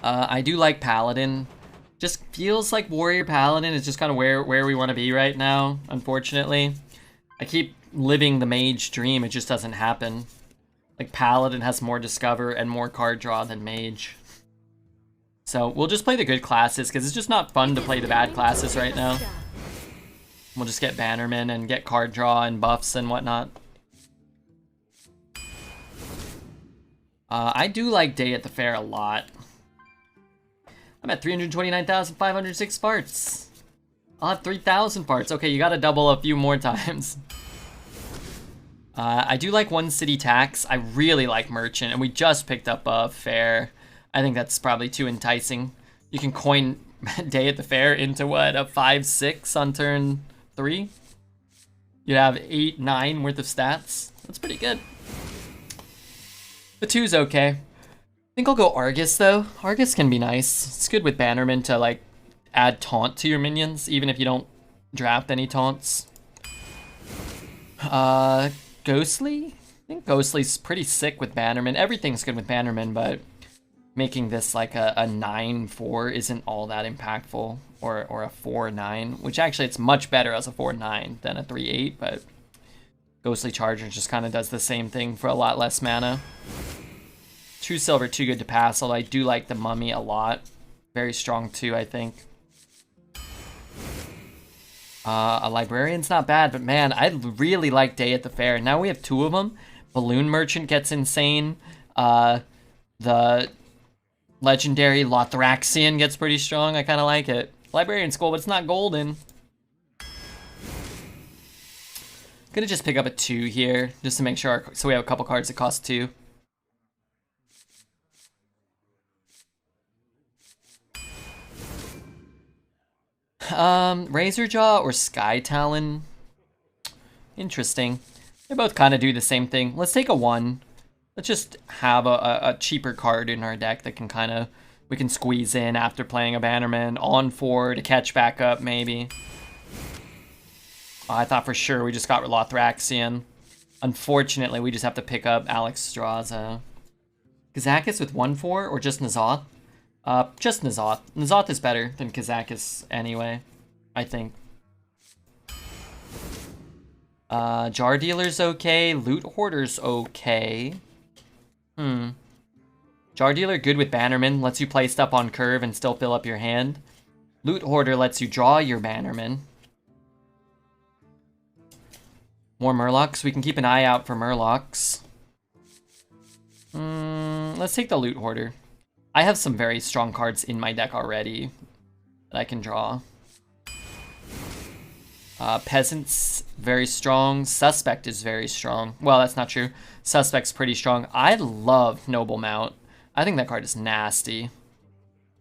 I do like Paladin. Just feels like Warrior Paladin is just kind of where we want to be right now, unfortunately. I keep living the Mage dream, it just doesn't happen. Like, Paladin has more Discover and more card draw than Mage. So, we'll just play the good classes, because it's just not fun to play the bad classes right now. We'll just get Bannerman and get card draw and buffs and whatnot. I do like Day at the Fair a lot. I'm at 329,506 parts. I'll have 3,000 parts. Okay, you gotta double a few more times. I do like One City Tax. I really like Merchant, and we just picked up a Fair. I think that's probably too enticing. You can coin Day at the Fair into what, a 5-6 on turn 3? You'd have 8-9 worth of stats. That's pretty good. The 2's okay. I think I'll go Argus though. Argus can be nice. It's good with Bannerman to like add taunt to your minions, even if you don't draft any taunts. Ghostly? I think Ghostly's pretty sick with Bannerman. Everything's good with Bannerman, but making this like a 9-4 isn't all that impactful. Or a 4-9, which actually it's much better as a 4-9 than a 3-8, but Ghostly Charger just kind of does the same thing for a lot less mana. 2 silver, too good to pass, although I do like the Mummy a lot. Very strong too, I think. A Librarian's not bad, but man, I really like Day at the Fair. Now we have 2 of them. Balloon Merchant gets insane. The legendary Lothraxian gets pretty strong. I kind of like it. Librarian's cool, but it's not golden. Gonna just pick up a 2 here, just to make sure, so we have a couple cards that cost 2. Razorjaw or Sky Talon? Interesting. They both kind of do the same thing. Let's take a 1. Let's just have a cheaper card in our deck that can kind of, we can squeeze in after playing a Bannerman on 4 to catch back up, maybe. Oh, I thought for sure we just got Lothraxian. Unfortunately, we just have to pick up Alexstrasza. Kazakis with 1-4 or just N'Zoth? Just N'Zoth. N'Zoth is better than Kazakis anyway, I think. Jar Dealer's okay. Loot Hoarder's okay. Jar Dealer good with Bannerman. Lets you play stuff on curve and still fill up your hand. Loot Hoarder lets you draw your Bannerman. More Murlocs. We can keep an eye out for Murlocs. Let's take the Loot Hoarder. I have some very strong cards in my deck already that I can draw. Peasant's very strong. Suspect is very strong. Well, that's not true. Suspect's pretty strong. I love Noble Mount. I think that card is nasty.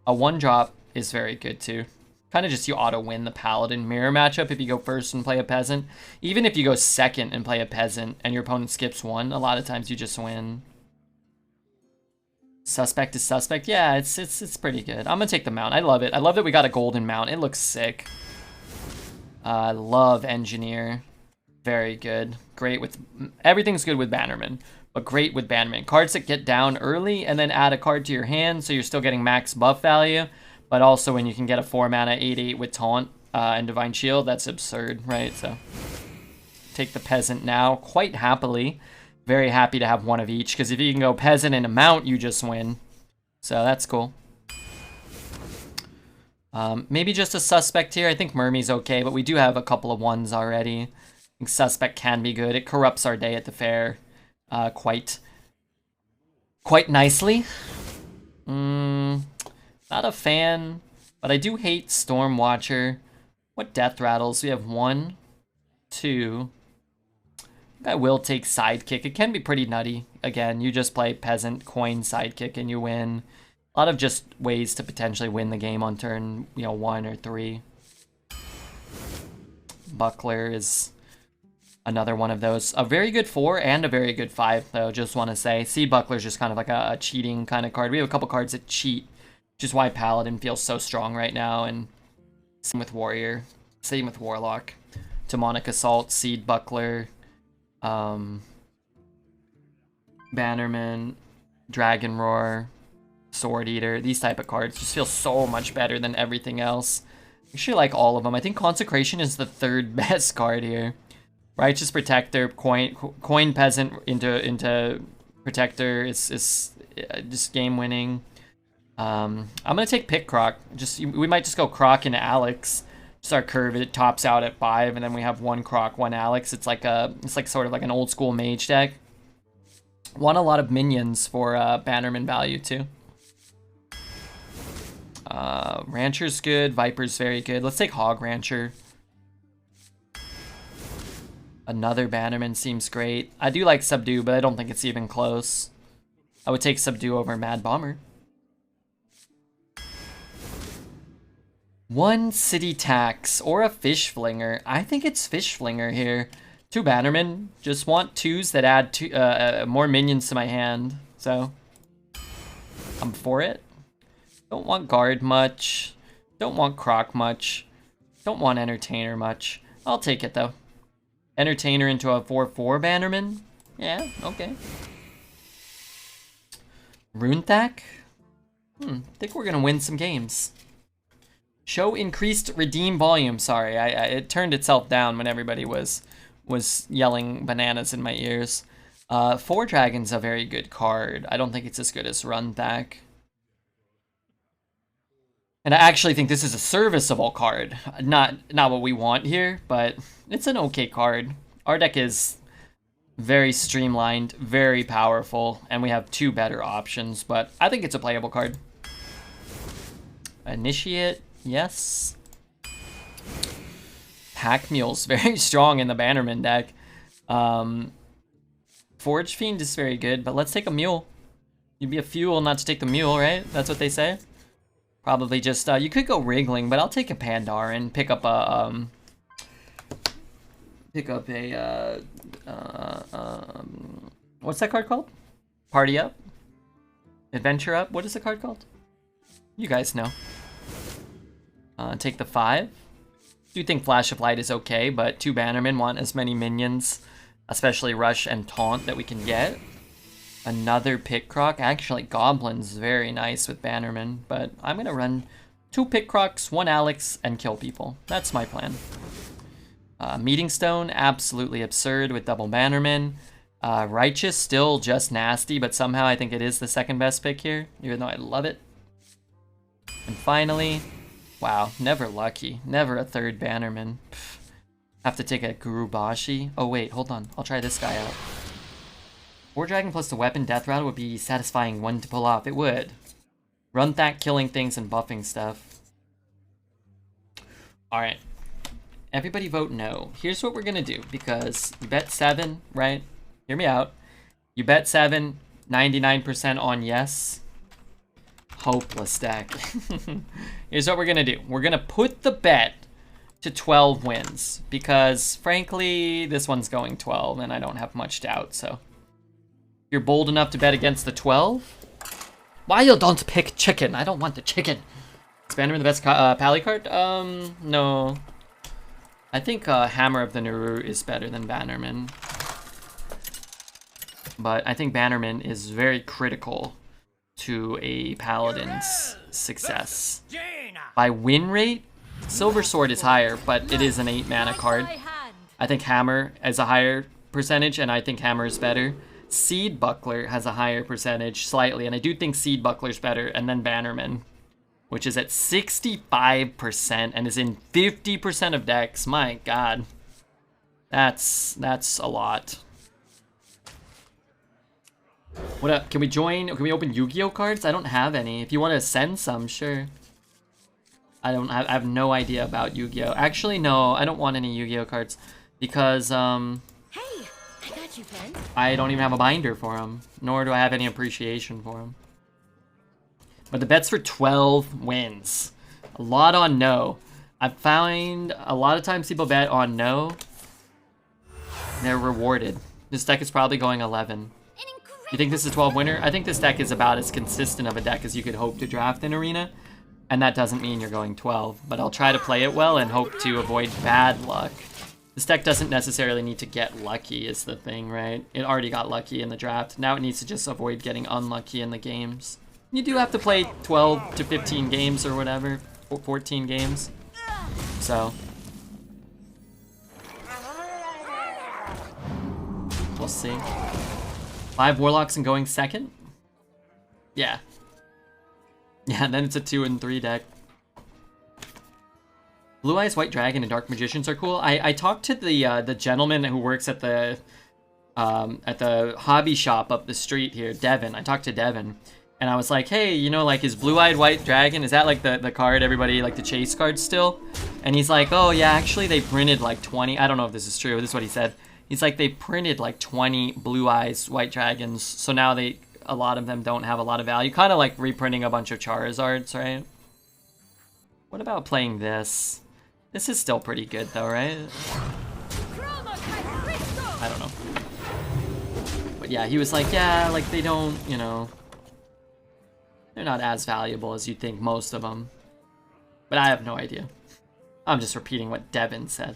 A 1-drop is very good too. Kind of just you auto-win the Paladin mirror matchup if you go first and play a Peasant. Even if you go second and play a Peasant and your opponent skips 1, a lot of times you just win. Suspect is Suspect. Yeah, it's pretty good. I'm gonna take the Mount. I love it. I love that we got a golden Mount. It looks sick. I love Engineer. Very good. Great with... Everything's good with Bannerman, but great with Bannerman. Cards that get down early and then add a card to your hand, so you're still getting max buff value, but also when you can get a 4-mana 8-8 with Taunt and Divine Shield, that's absurd, right? So, take the Peasant now, quite happily. Very happy to have one of each, because if you can go Peasant and a Mount, you just win. So, that's cool. Maybe just a Suspect here. I think Mermy's okay, but we do have a couple of 1s already. I think Suspect can be good. It corrupts our Day at the Fair quite nicely. Not a fan, but I do hate Stormwatcher. What Death Rattles? We have 1, 2. I think I will take Sidekick. It can be pretty nutty. Again, you just play Peasant, coin Sidekick, and you win. A lot of just ways to potentially win the game on turn, 1 or 3. Buckler is another one of those. A very good 4 and a very good 5, though, just want to say. Seed Buckler is just kind of like a cheating kind of card. We have a couple cards that cheat, which is why Paladin feels so strong right now, and same with Warrior, same with Warlock. Demonic Assault, Seed Buckler, Bannerman, Dragon Roar, Sword Eater, these type of cards just feel so much better than everything else. I actually like all of them. I think Consecration is the third best card here. Righteous Protector, coin Peasant into Protector is just game winning. I'm gonna take Pick Croc. We might just go Croc into Alex. Just our curve, it tops out at 5, and then we have 1 Croc, 1 Alex. It's like sort of like an old school mage deck. Want a lot of minions for Bannerman value too. Rancher's good, Viper's very good. Let's take Hog Rancher. Another Bannerman seems great. I do like Subdue, but I don't think it's even close. I would take Subdue over Mad Bomber. 1 City Tax or a Fish Flinger. I think it's Fish Flinger here. 2 Bannerman. Just want 2s that add more minions to my hand. So I'm for it. Don't want Guard much. Don't want Croc much. Don't want Entertainer much. I'll take it though. Entertainer into a 4/4 Bannerman. Yeah, okay. Runethak? Think we're gonna win some games. Show increased redeem volume. Sorry, it turned itself down when everybody was yelling bananas in my ears. 4 Dragon's a very good card. I don't think it's as good as Runethak. And I actually think this is a serviceable card. Not what we want here, but it's an okay card. Our deck is very streamlined, very powerful, and we have 2 better options, but I think it's a playable card. Initiate, yes. Pack Mule's very strong in the Bannerman deck. Forge Fiend is very good, but let's take a Mule. You'd be a fool not to take the Mule, right? That's what they say. Probably just, you could go Wriggling, but I'll take a Pandaren, pick up a, what's that card called? Party Up? Adventure Up? What is the card called? You guys know. Take the 5. Do think Flash of Light is okay, but 2 Bannermen want as many minions, especially Rush and Taunt, that we can get. Another Pit Croc. Actually, Goblin's very nice with Bannerman, but I'm gonna run 2 Pit Crocs, 1 Alex, and kill people. That's my plan. Meeting Stone, absolutely absurd with double Bannerman. Righteous, still just nasty, but somehow I think it is the second best pick here, even though I love it. And finally, wow, never lucky. Never a 3rd Bannerman. Pff, have to take a Gurubashi. Oh wait, hold on. I'll try this guy out. 4 Dragon plus the weapon death rattle would be satisfying one to pull off. It would. Runethak killing things and buffing stuff. Alright. Everybody vote no. Here's what we're gonna do, because you bet 7, right? Hear me out. You bet 7, 99% on yes. Hopeless deck. Here's what we're gonna do. We're gonna put the bet to 12 wins, because frankly, this one's going 12, and I don't have much doubt, so. You're bold enough to bet against the 12? Why you don't pick chicken? I don't want the chicken. Is Bannerman the best Pally card? No. I think Hammer of the Naru is better than Bannerman. But I think Bannerman is very critical to a Paladin's success. By win rate, Silver Sword is higher, but it is an 8 mana card. I think Hammer has a higher percentage, and I think Hammer is better. Seed Buckler has a higher percentage, slightly, and I do think Seed Buckler's better, and then Bannerman, which is at 65% and is in 50% of decks. My god. That's a lot. What up? Can we join? Can we open Yu-Gi-Oh cards? I don't have any. If you want to send some, sure. I have no idea about Yu-Gi-Oh. Actually, no, I don't want any Yu-Gi-Oh cards because hey, I got you, Ben. I don't even have a binder for them, nor do I have any appreciation for them. But the bet's for 12 wins. A lot on no. I find a lot of times people bet on no. They're rewarded. This deck is probably going 11. You think this is 12 winner? I think this deck is about as consistent of a deck as you could hope to draft in Arena. And that doesn't mean you're going 12. But I'll try to play it well and hope to avoid bad luck. This deck doesn't necessarily need to get lucky is the thing, right? It already got lucky in the draft. Now it needs to just avoid getting unlucky in the games. You do have to play 12 to 15 games or whatever, 14 games. So we'll see. 5 warlocks and going second? Yeah. Yeah, and then it's a 2 and 3 deck. Blue Eyes, White Dragon, and Dark Magicians are cool. I talked to the gentleman who works at the hobby shop up the street here, Devin. I talked to Devin, and I was like, hey, you know, like, is Blue Eyed White Dragon, is that like the card everybody, like the chase card still? And he's like, oh yeah, actually they printed like 20, I don't know if this is true, this is what he said. He's like, they printed like 20 Blue Eyes White Dragons, so now a lot of them don't have a lot of value. Kind of like reprinting a bunch of Charizards, right? What about playing this? This is still pretty good though, right? I don't know. But yeah, he was like, yeah, like they don't, you know, they're not as valuable as you'd think, most of them. But I have no idea. I'm just repeating what Devin said.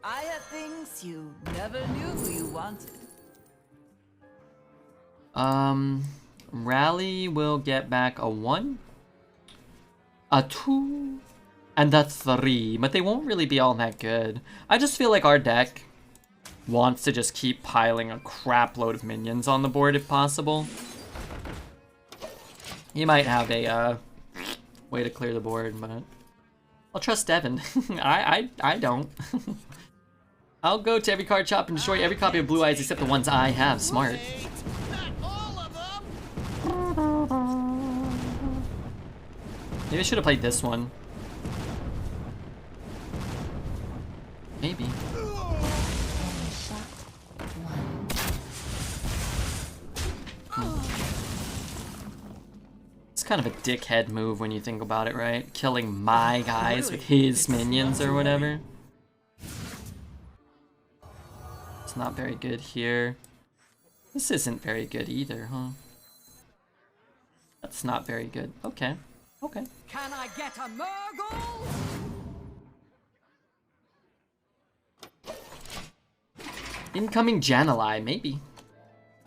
I have things you never knew you wanted. Rally will get back a 1, a 2, and a 3, but they won't really be all that good. I just feel like our deck wants to just keep piling a crap load of minions on the board if possible. He might have a way to clear the board, but I'll trust Devin. I don't. I'll go to every card shop and destroy every copy of Blue Eyes except the ones I have. Smart. Maybe I should have played this one. Maybe. It's kind of a dickhead move when you think about it, right? Killing my guys with his minions or whatever. It's not very good here. This isn't very good either, huh? That's not very good. Okay. Okay. Can I get a Murgle? Incoming Jan'alai, maybe.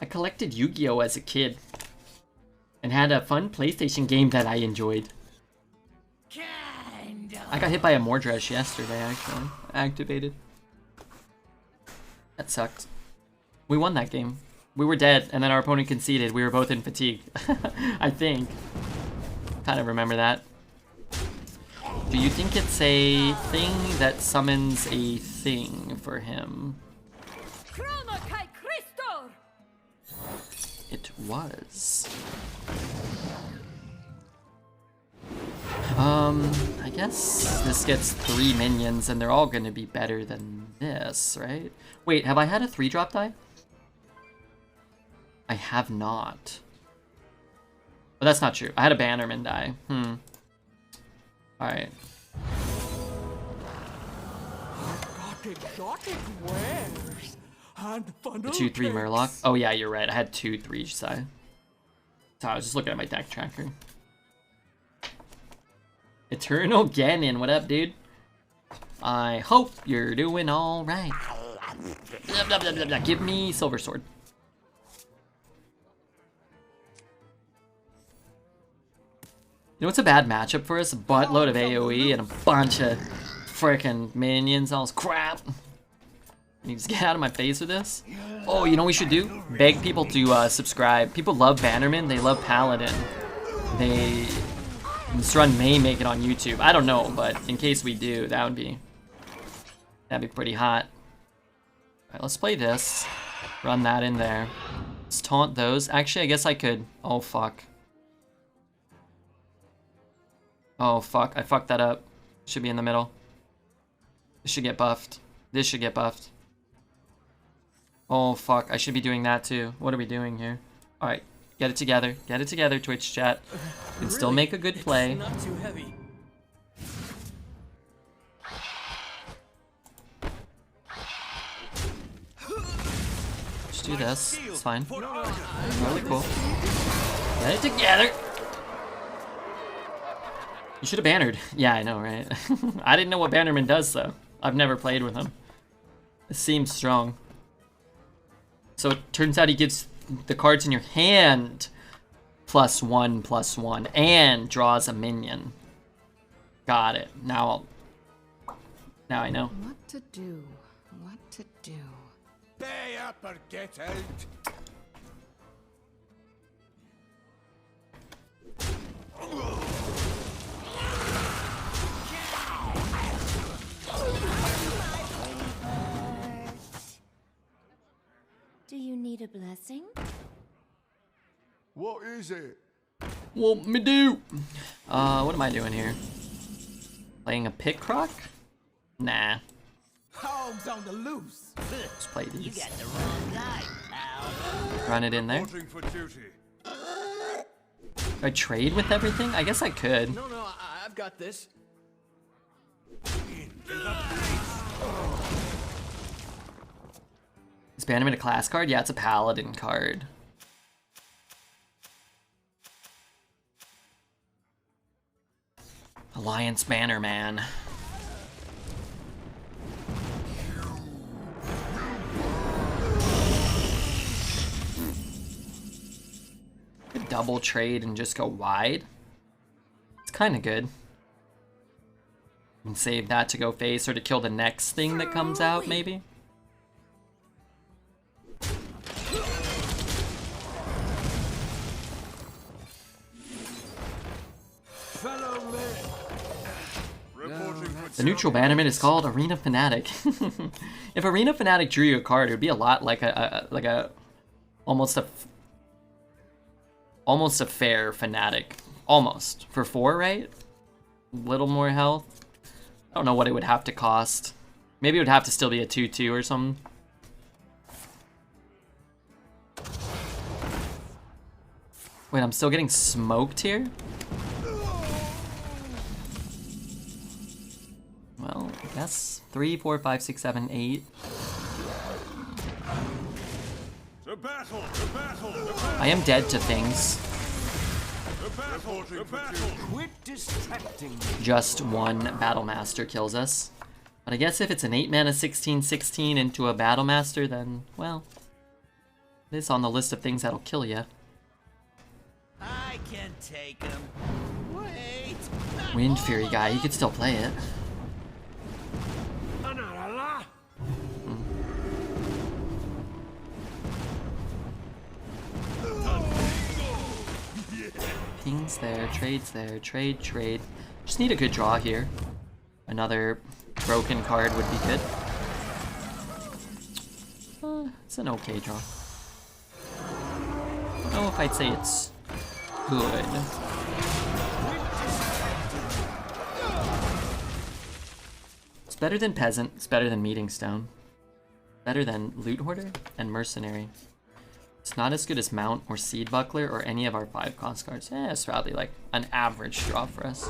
I collected Yu-Gi-Oh! As a kid. And had a fun PlayStation game that I enjoyed. I got hit by a Mordresh yesterday, actually. Activated. That sucked. We won that game. We were dead, and then our opponent conceded. We were both in fatigue. I think. Kind of remember that. Do you think it's a thing that summons a thing for him? It was. I guess this gets 3 minions, and they're all gonna be better than this, right? Wait, have I had a 3-drop die? I have not. But that's not true. I had a Bannerman die. Alright. The 2-3 Murloc. Oh yeah, you're right. I had 2 3 each side. So I was just looking at my deck tracker. Eternal Ganon, what up, dude? I hope you're doing alright. Give me Silver Sword. You know what's a bad matchup for us? A buttload of AoE and a bunch of frickin' minions. All this crap. Can you just get out of my face with this? Oh, you know what we should do? Beg people to subscribe. People love Bannerman. They love Paladin. This run may make it on YouTube. I don't know, but in case we do, that'd be pretty hot. Alright, let's play this. Run that in there. Let's taunt those. Actually, I guess I could. Oh, fuck. Oh, fuck. I fucked that up. Should be in the middle. This should get buffed. This should get buffed. Oh, fuck. I should be doing that, too. What are we doing here? Alright. Get it together. Get it together, Twitch chat. You can still make a good play. Not too heavy. Just do this. It's fine. Really cool. Get it together. You should have bannered. Yeah, I know, right? I didn't know what Bannerman does, though. I've never played with him. It seems strong. So it turns out he gives the cards in your hand +1/+1 and draws a minion. Got it. Now I know. What to do? What to do? Pay up or get out. Do you need a blessing? What is it? What me do? What am I doing here? Playing a pick croc? Nah. Hogs on the loose. Let's play these. You got the wrong guy, pal. Run it in there. Reporting for duty. Do I trade with everything? I guess I could. No, I've got this. Is Bannerman a class card? Yeah, it's a Paladin card. Alliance Bannerman. Could double trade and just go wide. It's kind of good. And save that to go face or to kill the next thing that comes out, maybe. Fellow men. Reporting for The neutral Bannerman is called Arena Fanatic. If Arena Fanatic drew you a card, it would be a lot like almost a fair Fanatic. Almost. For 4, right? Little more health. I don't know what it would have to cost. Maybe it would have to still be a 2/2 or something. Wait, I'm still getting smoked here? Well, I guess 3, 4, 5, 6, 7, 8. the battle. The battle. The battle. I am dead to things. The battle. The battle. Quit distracting me. Just one Battlemaster kills us. But I guess if it's an 8 mana 16/16 into a Battlemaster, then, well, it is on the list of things that'll kill you. I can take him. Wait. not Wind all Fury of guy, them. he could still play it. Pings there, trades there, trade. Just need a good draw here. Another broken card would be good. It's an okay draw. I don't know if I'd say it's good. It's better than Peasant, it's better than Meeting Stone. Better than Loot Hoarder and Mercenary. It's not as good as Mount or Seed Buckler or any of our 5-cost cards. It's probably like an average draw for us.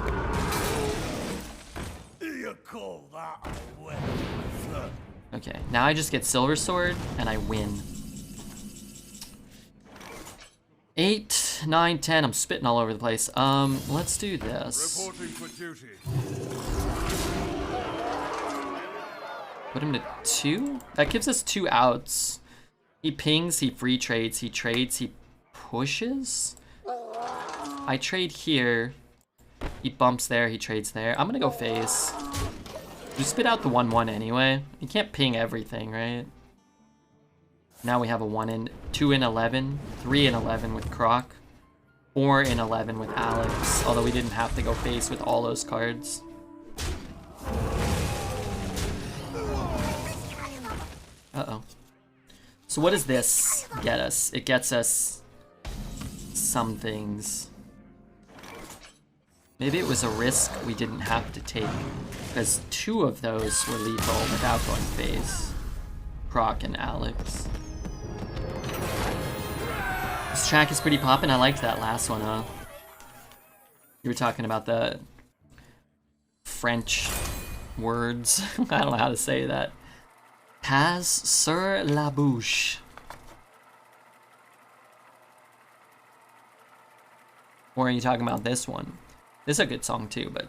You call that a weapon? Okay, now I just get Silver Sword and I win. 8, 9, 10. I'm spitting all over the place. Let's do this. Reporting for duty. Put him to 2? That gives us 2 outs. He pings, he free trades, he trades, he pushes. I trade here. He bumps there, he trades there. I'm gonna go face. You spit out the 1/1 anyway. You can't ping everything, right? Now we have a 2 in 11, 3 in 11 with Croc, 4 in 11 with Alex. Although we didn't have to go face with all those cards. Uh-oh. So what does this get us? It gets us some things. Maybe it was a risk we didn't have to take, because 2 of those were lethal without going face. Croc and Alex. This track is pretty poppin'. I liked that last one, huh? You were talking about the French words. I don't know how to say that. Has sur la bouche. Or are you talking about this one? This is a good song too, but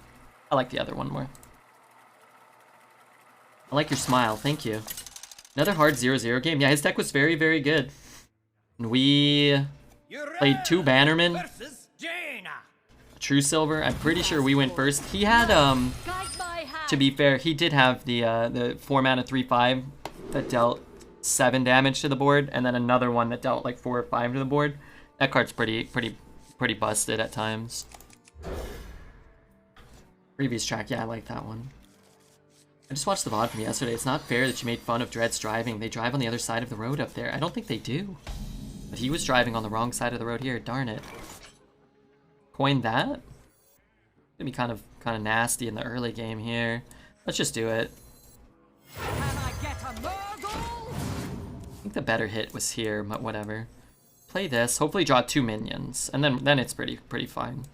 I like the other one more. I like your smile, thank you. Another hard 0-0 game. Yeah, his deck was very, very good. And we played 2 Bannermen, a True Silver. I'm pretty sure we went first. He had, to be fair, he did have the 4 mana 3/5 that dealt 7 damage to the board, and then another one that dealt like 4 or 5 to the board. That card's pretty busted at times. Previous track, yeah, I like that one. I just watched the VOD from yesterday. It's not fair that you made fun of Dread's driving. They drive on the other side of the road up there. I don't think they do. But he was driving on the wrong side of the road here. Darn it. Coin that? Gonna be kind of nasty in the early game here. Let's just do it. Can I get a Murgle? I think the better hit was here, but whatever. Play this. Hopefully draw 2 minions, and then it's pretty fine.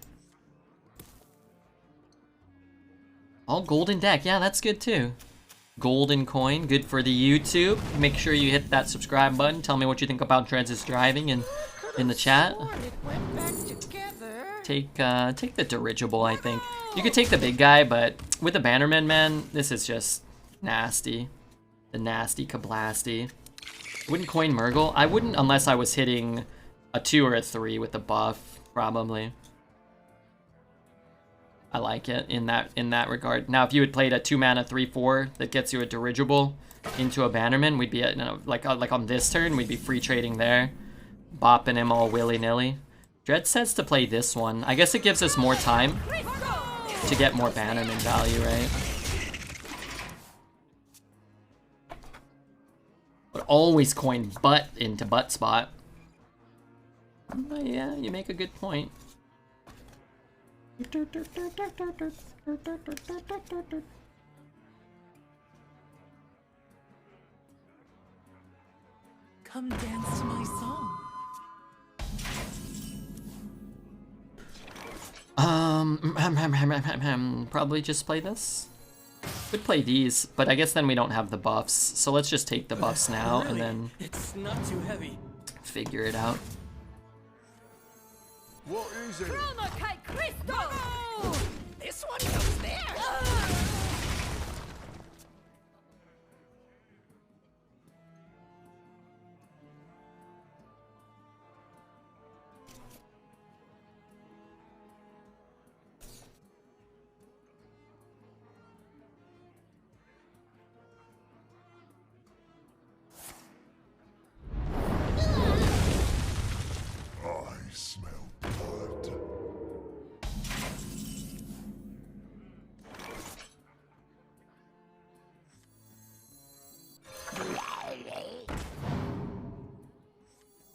All golden deck. Yeah, that's good too. Golden coin, good for the YouTube. Make sure you hit that subscribe button. Tell me what you think about Dreads' driving in the chat. Take the dirigible, I think. You could take the big guy, but with the Bannerman, man, this is just nasty. The nasty Kablasty. I wouldn't coin Murgle. I wouldn't unless I was hitting a 2 or a 3 with the buff, probably. I like it in that regard. Now, if you had played a 2 mana 3/4 that gets you a dirigible into a Bannerman, we'd be at, you know, like on this turn, we'd be free trading there, bopping him all willy-nilly. Dread says to play this one. I guess it gives us more time to get more Bannerman value, right? But always coin butt into butt spot. But yeah, you make a good point. Come dance to my song. Probably just play this. Could play these, but I guess then we don't have the buffs. So let's just take the buffs now and then It's not too heavy. figure it out. What is it? Chromokite Crystal! This one goes there. I smell blood.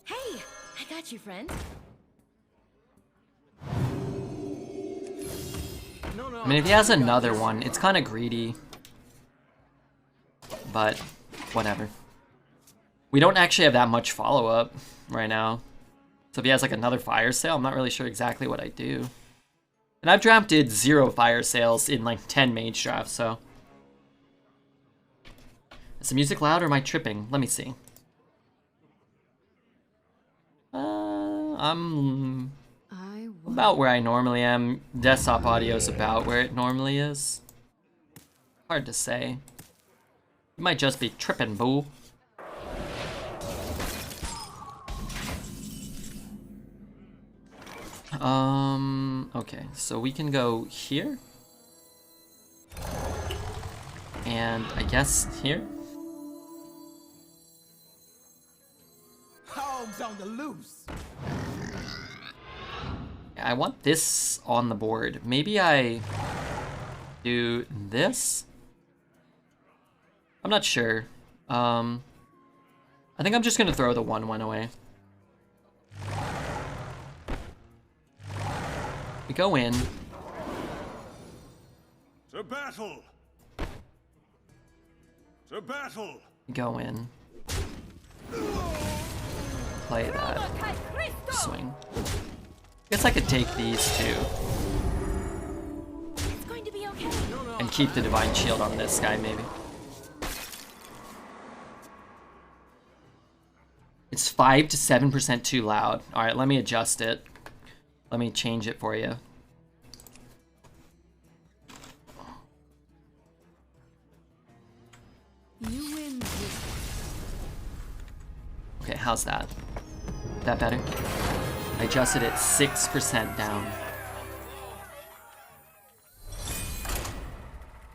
Hey, I got you, friend. I mean, if he has another one, it's kind of greedy. But, whatever. We don't actually have that much follow-up right now. So if he has like another fire sale, I'm not really sure exactly what I do. And I've drafted 0 fire sales in like 10 mage drafts, so. Is the music loud or am I tripping? Let me see. I'm about where I normally am. Desktop audio is about where it normally is. Hard to say. You might just be tripping, boo. Okay, so we can go here. And I guess here. Hogs on the loose. I want this on the board. Maybe I do this? I'm not sure. I think I'm just gonna throw the 1/1 away. We go in. To battle! To battle! We go in. Play that. Chromokite Crystal! Swing. Guess I could take these two. It's going to be okay. And keep the Divine Shield on this guy, maybe. It's 5 to 7% too loud. Alright, let me adjust it. Let me change it for you. You win this Okay, how's that? That better? I adjusted it 6% down.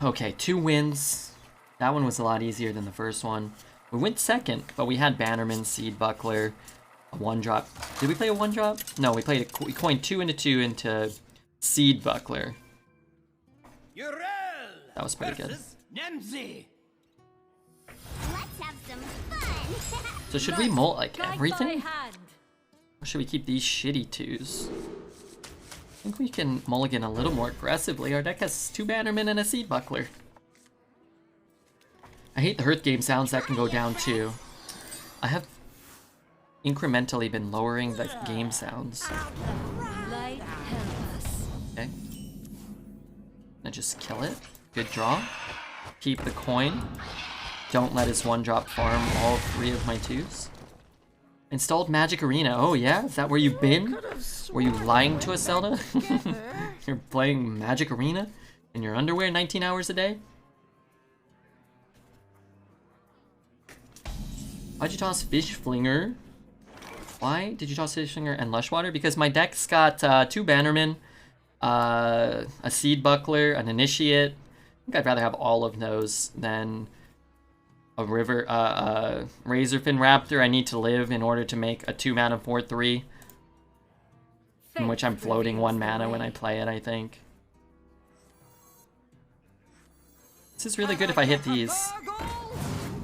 Okay, 2 wins. That one was a lot easier than the first one. We went second, but we had Bannerman, Seed Buckler, a 1-drop. Did we play a 1-drop? No, we played we coined 2 into 2 into Seed Buckler. That was pretty good. Nemzi. Let's have some fun. So should we molt like guide by everything? hand. Or should we keep these shitty 2s? I think we can mulligan a little more aggressively. Our deck has 2 Bannermen and a Seed Buckler. I hate the Hearth game sounds that can go down too. I have incrementally been lowering the game sounds. Light help us. Okay. Now just kill it. Good draw. Keep the coin. Don't let his 1-drop farm all 3 of my 2s. Installed Magic Arena. Oh yeah? Is that where you've been? Were you lying to us, Zelda? You're playing Magic Arena in your underwear 19 hours a day? Why'd you toss Fish Flinger? Why did you toss Fish Flinger and Lushwater? Because my deck's got 2 Bannermen, a Seed Buckler, an Initiate. I think I'd rather have all of those than a Razorfin Raptor. I need to live in order to make a 2-mana 4/3. In which I'm floating 1 mana when I play it, I think. This is really good if I hit these.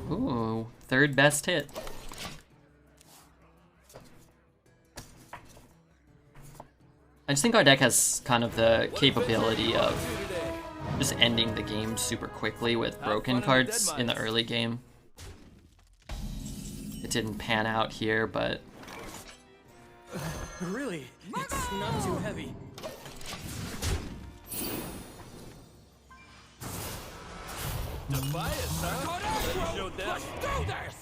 Ooh, 3rd best hit. I just think our deck has kind of the capability of just ending the game super quickly with broken cards in the early game. It didn't pan out here, but... Really? It's not too heavy. Defiance, huh? Show that. Let's do this!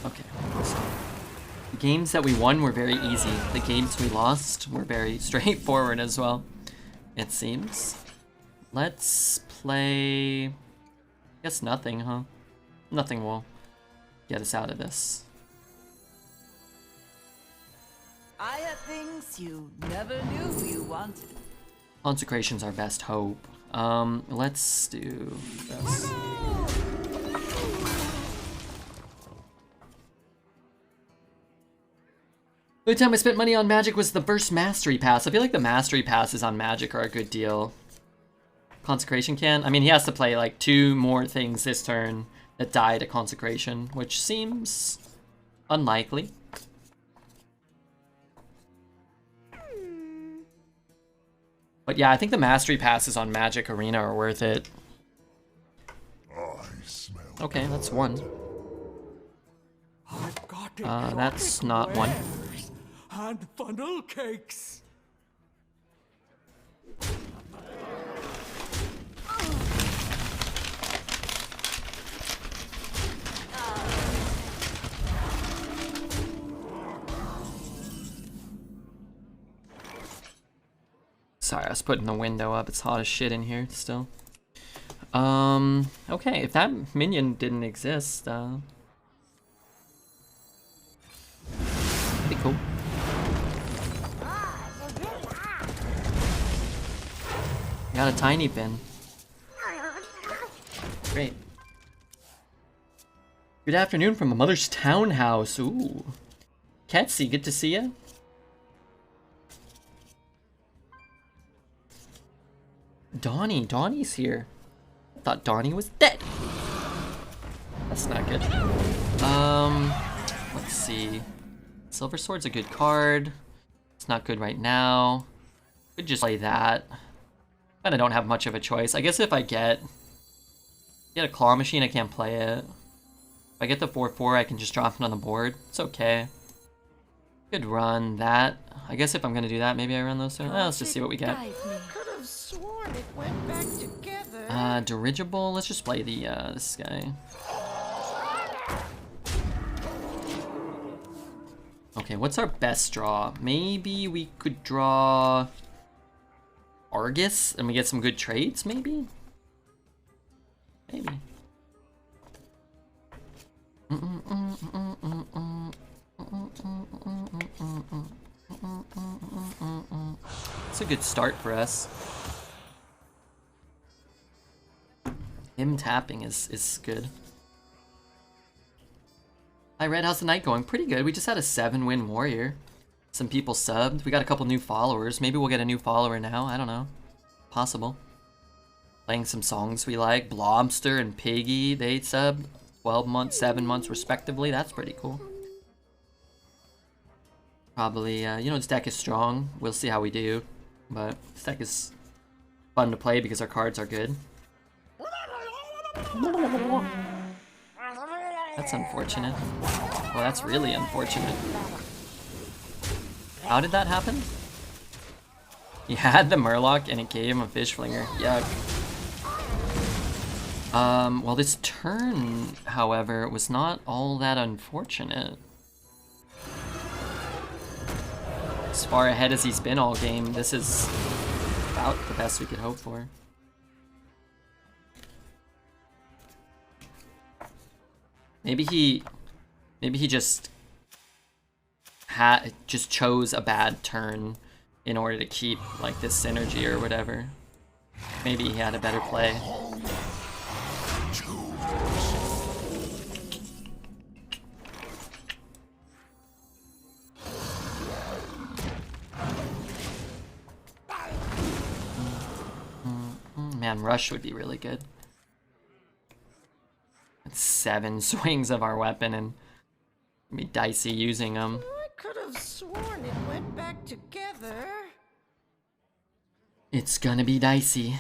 Okay. The games that we won were very easy. The games we lost were very straightforward as well, it seems. Let's play... I guess nothing, huh? Nothing will get us out of this. I have things you never knew you wanted. Consecration's our best hope. Let's do this. The only time I spent money on Magic was the first Mastery Pass. I feel like the Mastery Passes on Magic are a good deal. Consecration can? I mean, he has to play like 2 more things this turn that die to Consecration, which seems unlikely. But yeah, I think the Mastery Passes on Magic Arena are worth it. Okay, that's 1. That's not 1. And funnel cakes. Sorry, I was putting the window up. It's hot as shit in here still. Okay, if that minion didn't exist, that'd be cool. Got a tiny bin. Great. Good afternoon from a mother's townhouse. Ooh. Ketsy, good to see ya. Donnie's here. I thought Donnie was dead. That's not good. Let's see. Silver Sword's a good card. It's not good right now. Could just play that. Kinda don't have much of a choice. I guess if I get a Claw Machine, I can't play it. If I get the 4/4, I can just drop it on the board. It's okay. Could run that. I guess if I'm gonna do that, maybe I run those two. Let's just see what we get. Could have sworn it went back together. Dirigible. Let's just play the this guy. Okay, what's our best draw? Maybe we could draw Argus and we get some good trades, maybe? Maybe. It's a good start for us. Him tapping is good. Hi Red, how's the night going? Pretty good. We just had a 7-win warrior. Some people subbed. We got a couple new followers. Maybe we'll get a new follower now. I don't know. Possible. Playing some songs we like. Blobster and Piggy, they subbed. 12 months, 7 months respectively. That's pretty cool. Probably, you know, this deck is strong. We'll see how we do. But this deck is fun to play because our cards are good. That's unfortunate. Well, that's really unfortunate. How did that happen? He had the Murloc and it gave him a fish flinger. Yuck. Well, this turn, however, was not all that unfortunate. As far ahead as he's been all game, this is about the best we could hope for. Maybe he just chose a bad turn in order to keep like this synergy or whatever. Maybe he had a better play. Man, Rush would be really good. 7 swings of our weapon and it'd be dicey using them. I could have sworn it went back together. It's gonna be dicey.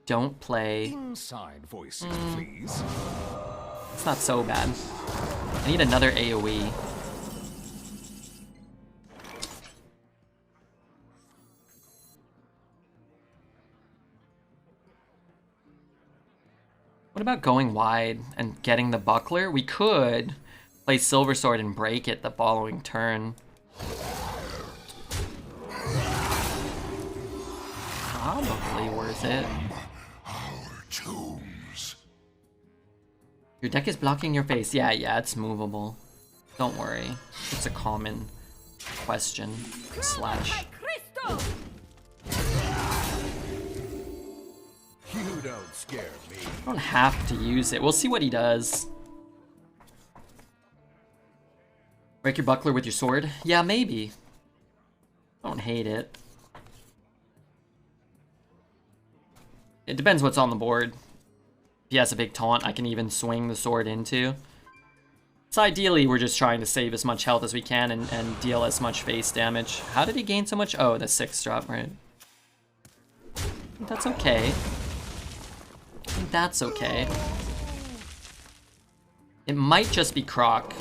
Don't play. Inside voices, please. It's not so bad. I need another AoE. What about going wide and getting the buckler? We could play Silver Sword and break it the following turn. Probably worth it. Your deck is blocking your face. Yeah, it's movable. Don't worry. It's a common question. Slash. You don't scare me. I don't have to use it. We'll see what he does. Break your buckler with your sword? Yeah, maybe. I don't hate it. It depends what's on the board. If he has a big taunt, I can even swing the sword into. So ideally, we're just trying to save as much health as we can and deal as much face damage. How did he gain so much? Oh, the 6 drop, right? That's okay. That's okay. It might just be Croc.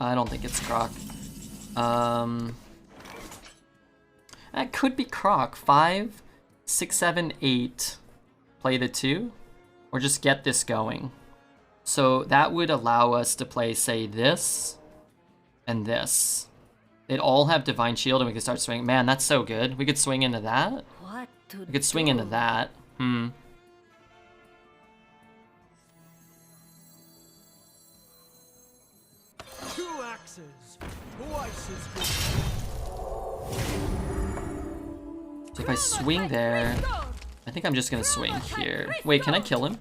I don't think it's Croc. That could be Croc. 5, 6, 7, 8. Play the 2, or just get this going. So that would allow us to play, say, this and this. They'd all have Divine Shield and we could start swinging. Man, that's so good. We could swing into that. What to We could swing into that. 2 axes. Twice as good. So if I swing there, I think I'm just gonna swing here. Wait, can I kill him?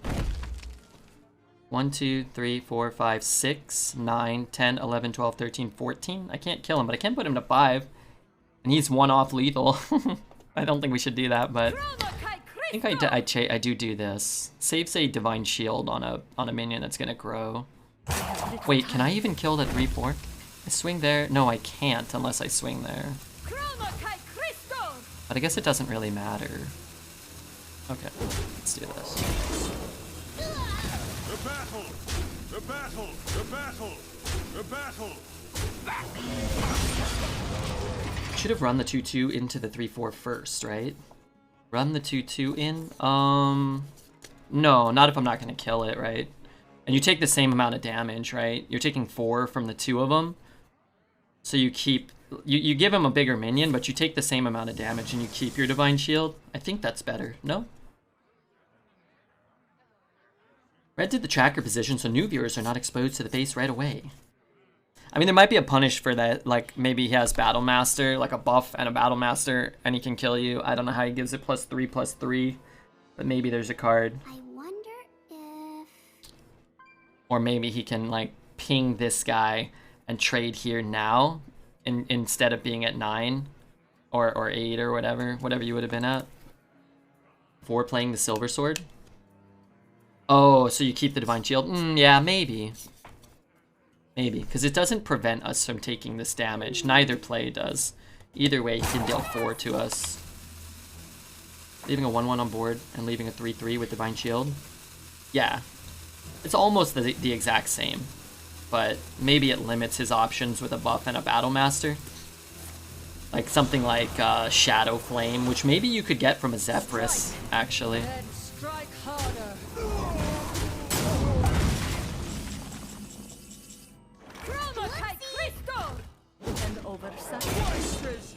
1, 2, 3, 4, 5, 6, 9, 10, 11, 12, 13, 14. I can't kill him, but I can put him to 5. And he's 1 off lethal. I don't think we should do that, but I think I do this. Saves a Divine Shield on a minion that's gonna grow. Wait, can I even kill the 3/4? I swing there? No, I can't unless I swing there. But I guess it doesn't really matter. Okay, let's do this. The battle! The battle! The battle! The battle! Should have run the 2/2 into the 3/4 first, right? Run the 2/2 in? No, not if I'm not gonna kill it, right? And you take the same amount of damage, right? You're taking 4 from the 2 of them. So you keep... You give him a bigger minion, but you take the same amount of damage and you keep your Divine Shield. I think that's better. No? Red did the tracker position so new viewers are not exposed to the base right away. I mean, there might be a punish for that. Like, maybe he has Battle Master, like a buff and a Battle Master, and he can kill you. I don't know how he gives it +3/+3, but maybe there's a card. I wonder if... Or maybe he can, like, ping this guy and trade here now instead of being at 9 or 8 or whatever you would have been at. For playing the Silver Sword. Oh, so you keep the Divine Shield? Yeah, maybe. Maybe, because it doesn't prevent us from taking this damage. Neither play does. Either way, he can deal 4 to us. Leaving a 1/1 on board and leaving a 3/3 with Divine Shield. Yeah. It's almost the exact same. But maybe it limits his options with a buff and a Battle Master. Like something like Shadow Flame, which maybe you could get from a Zephyrus, actually. Then strike harder. And oversight. Impressive.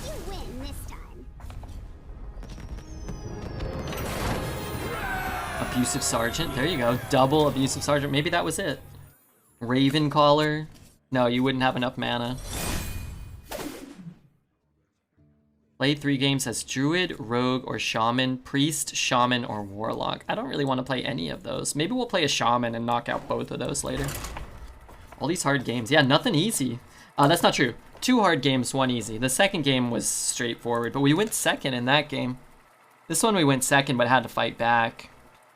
You win this time. Abusive Sergeant. There you go. Double Abusive Sergeant. Maybe that was it. Raven Caller. No, you wouldn't have enough mana. Played 3 games as Druid, Rogue, or Shaman, Priest, Shaman, or Warlock. I don't really want to play any of those. Maybe we'll play a Shaman and knock out both of those later. All these hard games. Yeah, nothing easy. That's not true. 2 hard games, 1 easy. The second game was straightforward, but we went second in that game. This one we went second, but had to fight back.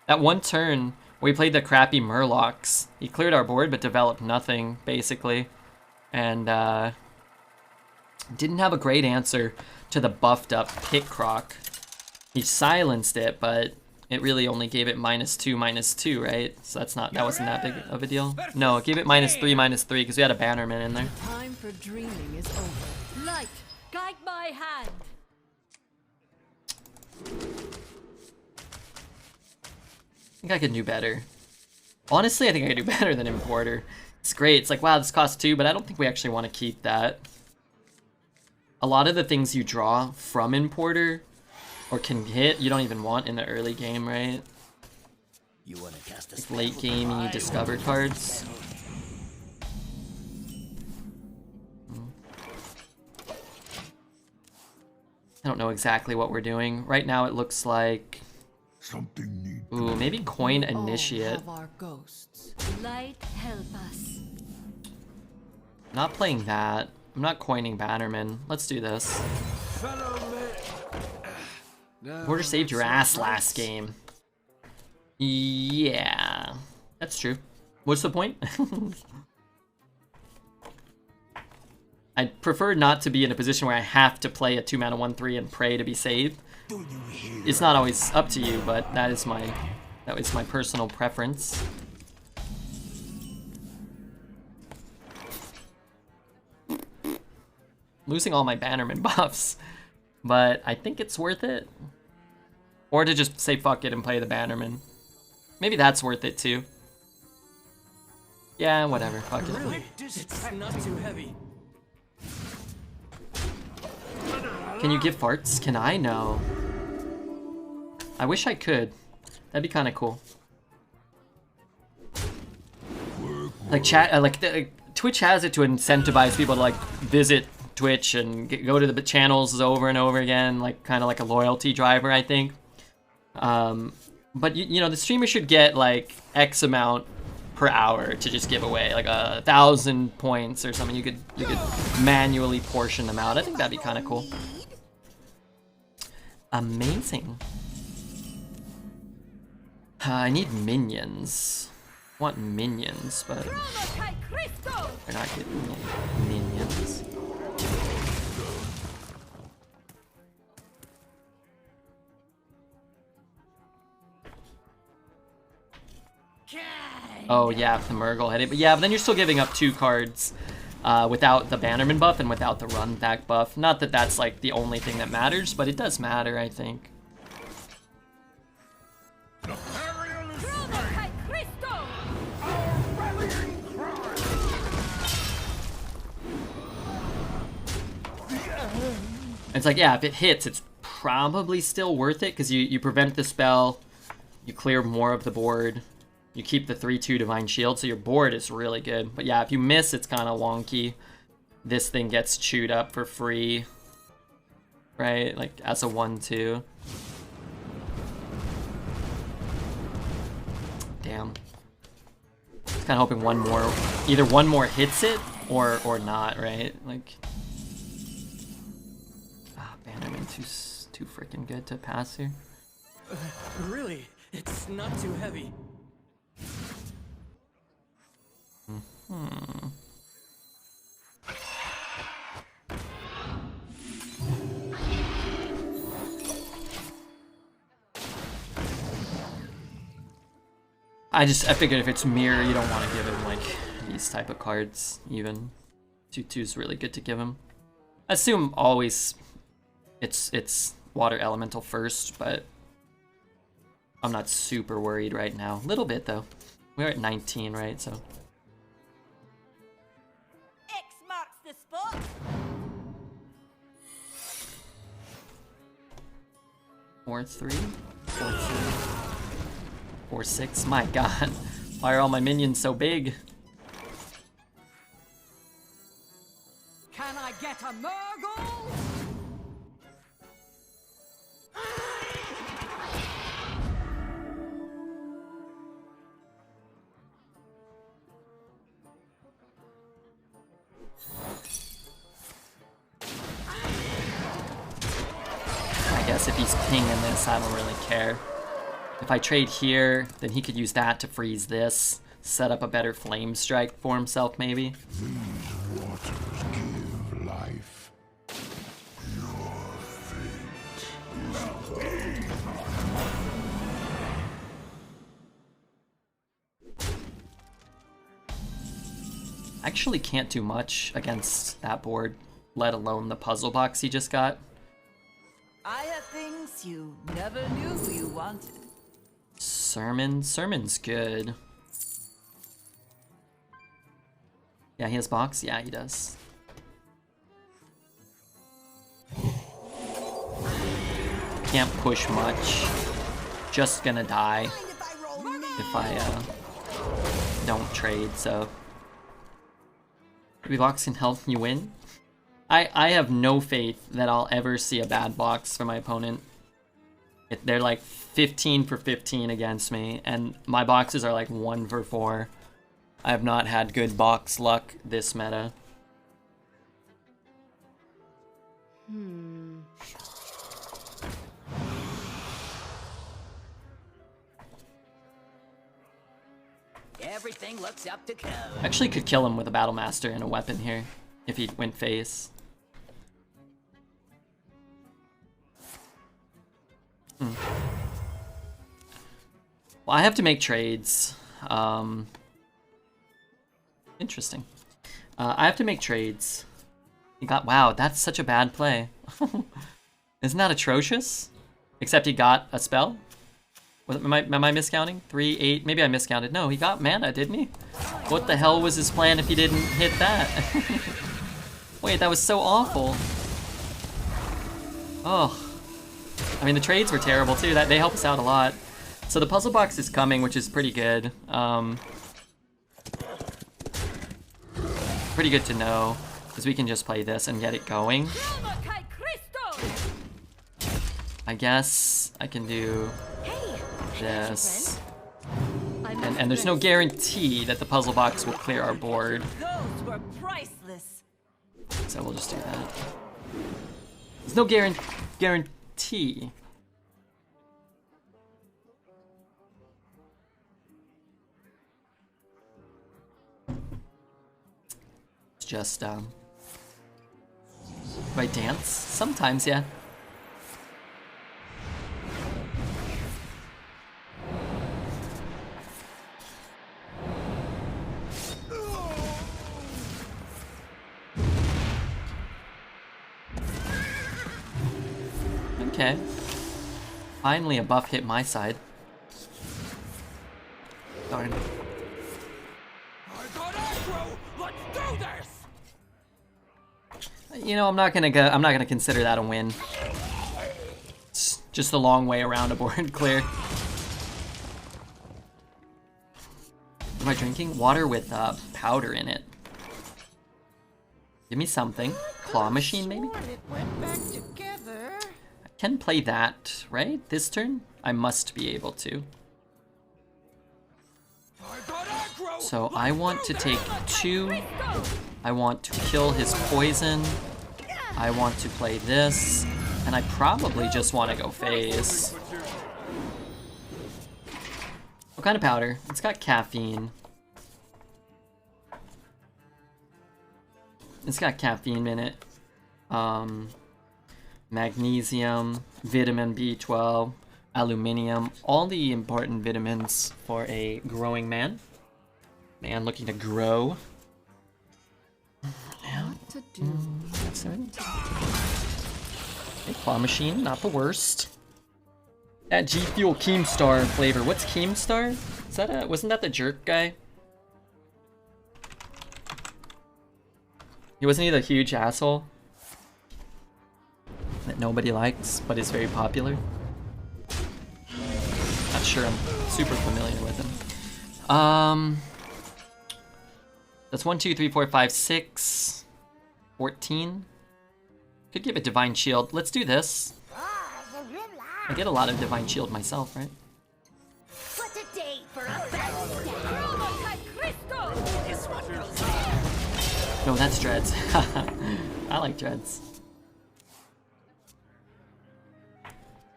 That one turn, we played the crappy Murlocs. He cleared our board, but developed nothing, basically. And didn't have a great answer to the buffed up Pit Croc. He silenced it, but it really only gave it -2/-2, right? So that wasn't that big of a deal. No, it gave it -3/-3 because we had a Bannerman in there. Time for dreaming is over. Light, guide my hand. I think I could do better. Honestly, I think I could do better than Importer. It's great. It's like, wow, this costs 2, but I don't think we actually want to keep that. A lot of the things you draw from Importer or can hit, you don't even want in the early game, right? You want to cast a Like late game, you discover cards. I don't know exactly what we're doing. Right now it looks like... something needs. Ooh, maybe coin Initiate. All have our ghosts. Light, help us. Not playing that. I'm not coining Bannerman. Let's do this. Border saved your ass last game. Yeah, that's true. What's the point? I'd prefer not to be in a position where I have to play a 2-mana 1/3 and pray to be saved. It's not always up to you, but that is my personal preference. Losing all my Bannerman buffs, but I think it's worth it. Or to just say fuck it and play the Bannerman. Maybe that's worth it too. Yeah, whatever, fuck it. It's not too heavy. Can you give farts? Can I? No. I wish I could. That'd be kind of cool. Like Twitch has it to incentivize people to like visit Twitch and go to the channels over and over again, like kind of like a loyalty driver, I think. But you know, the streamer should get like X amount per hour to just give away, like 1,000 points or something. You could manually portion them out. I think that'd be kind of cool. Amazing. I need minions. want minions, but they're not getting minions. Oh yeah, if the Murgle had it, but yeah, but then you're still giving up 2 cards without the Bannerman buff and without the run back buff. Not that that's like the only thing that matters, but it does matter, I think. It's like, yeah, if it hits, it's probably still worth it because you prevent the spell, you clear more of the board. You keep the 3/2 Divine Shield, so your board is really good. But yeah, if you miss, it's kind of wonky. This thing gets chewed up for free, right? Like, as a 1/2. Damn. Just kind of hoping either one more hits it, or not, right? Like, Bannerman too freaking good to pass here. Really? It's not too heavy. I figured if it's mirror, you don't want to give him like these type of cards even. 2/2 is really good to give him. I assume always it's water elemental first, but I'm not super worried right now. A little bit though. We're at 19, right? So X marks the spot. four, 3, 4, 3, 4, 6. My God, why are all my minions so big? Can I get a Murgle? I guess if he's pinging this, I don't really care. If I trade here, then he could use that to freeze this, set up a better flame strike for himself, maybe. These waters give life. Your fate is Actually can't do much against that board, let alone the puzzle box he just got. I have things you never knew you wanted. Sermon's good. Yeah, he has box? Yeah, he does. Can't push much. Just gonna die if I don't trade, so. Maybe box can help you win? I have no faith that I'll ever see a bad box for my opponent. They're like 15 for 15 against me, and my boxes are like 1 for 4. I have not had good box luck this meta. Everything looks up to code. Actually could kill him with a Battle Master and a weapon here, if he went face. Well, I have to make trades. Interesting. I have to make trades. He got, wow, that's such a bad play. Isn't that atrocious? Except he got a spell? Am I miscounting? 3, 8, maybe I miscounted. No, he got mana, didn't he? What the hell was his plan if he didn't hit that? Wait, that was so awful. Oh. I mean, the trades were terrible too. They help us out a lot. So the puzzle box is coming, which is pretty good. Pretty good to know, because we can just play this and get it going. I guess I can do this. And there's no guarantee that the puzzle box will clear our board. Those were priceless. So we'll just do that. There's no guarantee. just, do I dance? Sometimes, yeah. Okay. Finally a buff hit my side. Darn. I got aggro. Let's do this. You know, I'm not gonna consider that a win. It's just a long way around a board clear. Am I drinking water with powder in it? Give me something. Claw machine, maybe? It went back together. I can play that, right? This turn? I must be able to. I got aggro. So I want to take 2. I want to kill his poison. I want to play this. And I probably just want to go phase. What kind of powder? It's got caffeine. It's got caffeine in it. Magnesium, vitamin B12, aluminium, all the important vitamins for a growing man. Man looking to grow. What to do? That's it. A claw machine, not the worst. That G Fuel Keemstar flavor. What's Keemstar? Is that wasn't that the jerk guy? Wasn't he the huge asshole that nobody likes, but is very popular? Not sure I'm super familiar with him. That's 1, 2, 3, 4, 5, 6, 14. Could give it Divine Shield. Let's do this. I get a lot of Divine Shield myself, right? What a day for a No, that's Dreads. I like Dreads.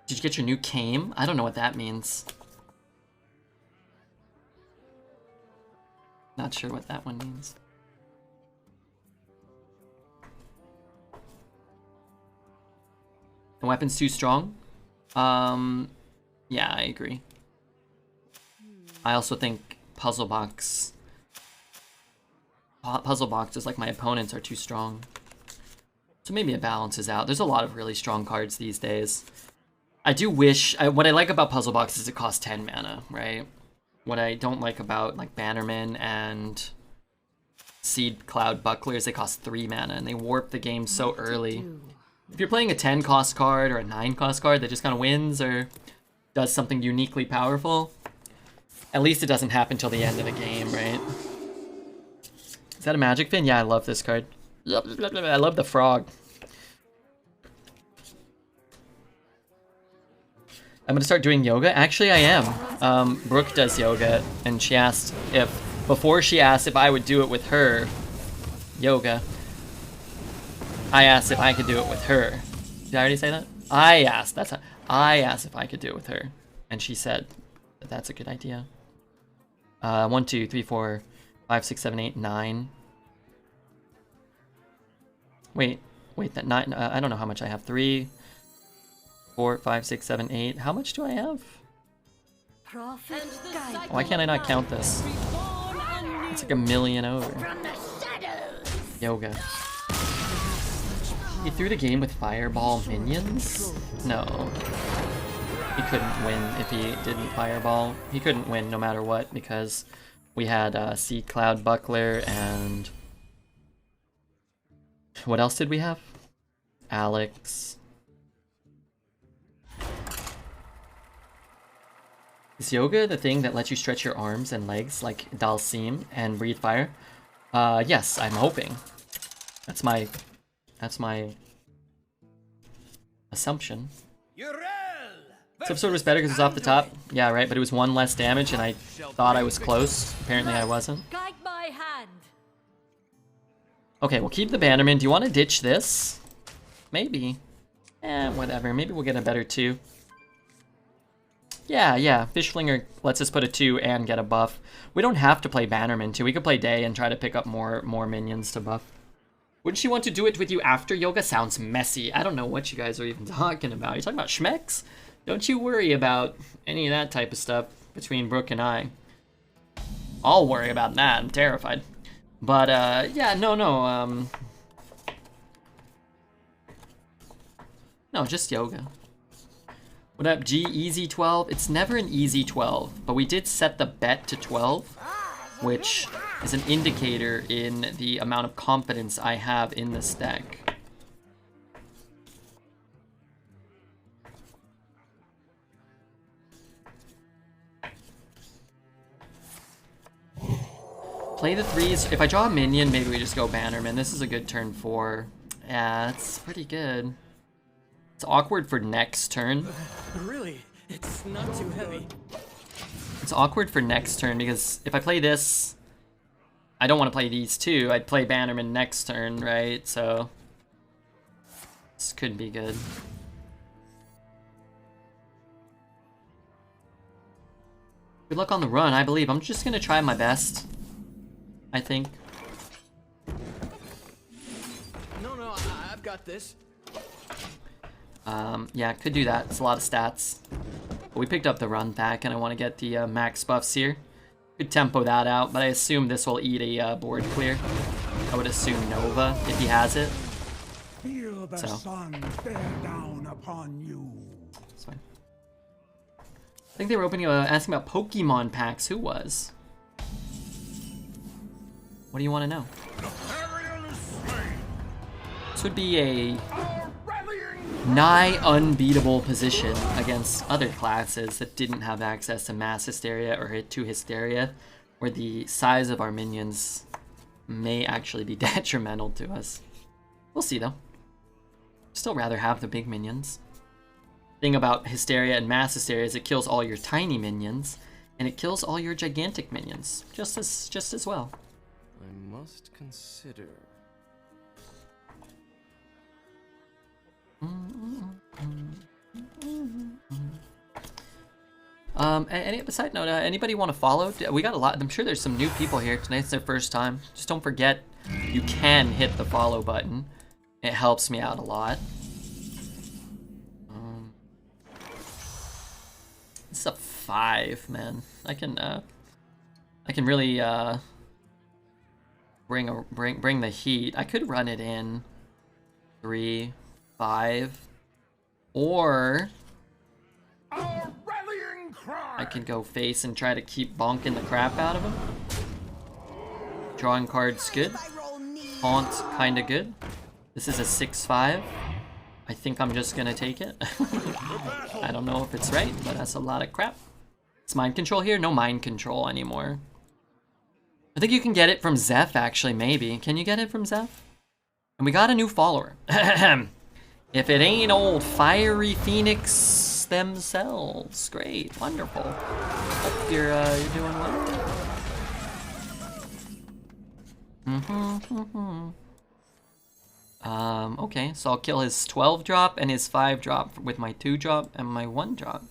Did you get your new Kame? I don't know what that means. Not sure what that one means. The weapon's too strong? Yeah, I agree. I also think Puzzle Box is like my opponents are too strong. So maybe it balances out. There's a lot of really strong cards these days. I do wish, what I like about Puzzle Box is it costs 10 mana, right? What I don't like about like Bannerman and Seed Cloud Buckler is they cost 3 mana and they warp the game so early. If you're playing a 10 cost card or a 9 cost card that just kind of wins or does something uniquely powerful, at least it doesn't happen till the end of the game, right? Is that a Magic Fin? Yeah, I love this card. I love the frog. I'm gonna start doing yoga. Actually, I am. Brooke does yoga, and she asked before she asked if I would do it with her, yoga, I asked if I could do it with her. Did I already say that? I asked if I could do it with her, and she said that that's a good idea. 1, 2, 3, 4, 5, 6, 7, 8, 9. Wait, that 9, I don't know how much I have. 3, 4, 5, 6, 7, 8. How much do I have? Why can't I not count this? It's like 1,000,000 over. Yoga. He threw the game with Fireball minions? No. He couldn't win if he didn't Fireball. He couldn't win no matter what because we had Seed Cloud Buckler and... What else did we have? Alex. Is yoga the thing that lets you stretch your arms and legs like Dalsim and breathe fire? Yes, I'm hoping. That's my assumption. This episode was better because it was off the top. Yeah, right, but it was 1 less damage and I thought I was close. Apparently I wasn't. Guide my hand. Okay, we'll keep the Bannerman. Do you want to ditch this? Maybe. Whatever. Maybe we'll get a better 2. Yeah. Fishflinger lets us put a 2 and get a buff. We don't have to play Bannerman too. We could play Day and try to pick up more minions to buff. Wouldn't she want to do it with you after yoga? Sounds messy. I don't know what you guys are even talking about. You're talking about schmecks? Don't you worry about any of that type of stuff between Brooke and I. I'll worry about that. I'm terrified. But, yeah, no. No, just yoga. What up, G? Easy 12? It's never an easy 12, but we did set the bet to 12, which is an indicator in the amount of confidence I have in this deck. Play the 3s. If I draw a minion, maybe we just go Bannerman. This is a good turn 4. Yeah, it's pretty good. It's awkward for next turn. Really? It's not too heavy. It's awkward for next turn because if I play this, I don't want to play these two. I'd play Bannerman next turn, right? So this could be good. Good luck on the run, I believe. I'm just gonna try my best, I think. No, I've got this. Yeah, could do that. It's a lot of stats. But we picked up the run pack, and I want to get the max buffs here. Could tempo that out, but I assume this will eat a board clear. I would assume Nova, if he has it. Feel the sun bear down upon you. That's fine. I think they were opening, asking about Pokemon packs. Who was? What do you want to know? This would be a nigh unbeatable position against other classes that didn't have access to Mass Hysteria or to Hysteria, where the size of our minions may actually be detrimental to us. We'll see though. Still rather have the big minions. Thing about Hysteria and Mass Hysteria is it kills all your tiny minions, and it kills all your gigantic minions just as well. I must consider. Any side note, anybody want to follow? We got a lot. I'm sure there's some new people here. Tonight's their first time. Just don't forget, you can hit the follow button. It helps me out a lot. This is a 5, man. I can really bring the heat. I could run it in 3, 5, or I could go face and try to keep bonking the crap out of him. Drawing cards good. Haunt kinda good. This is a 6-5. I think I'm just gonna take it. I don't know if it's right, but that's a lot of crap. It's mind control here? No mind control anymore. I think you can get it from Zeph, actually, maybe. Can you get it from Zeph? And we got a new follower. If it ain't old Fiery Phoenix themselves. Great, wonderful. Hope you're doing well. Okay, so I'll kill his 12 drop and his 5 drop with my 2 drop and my 1 drop.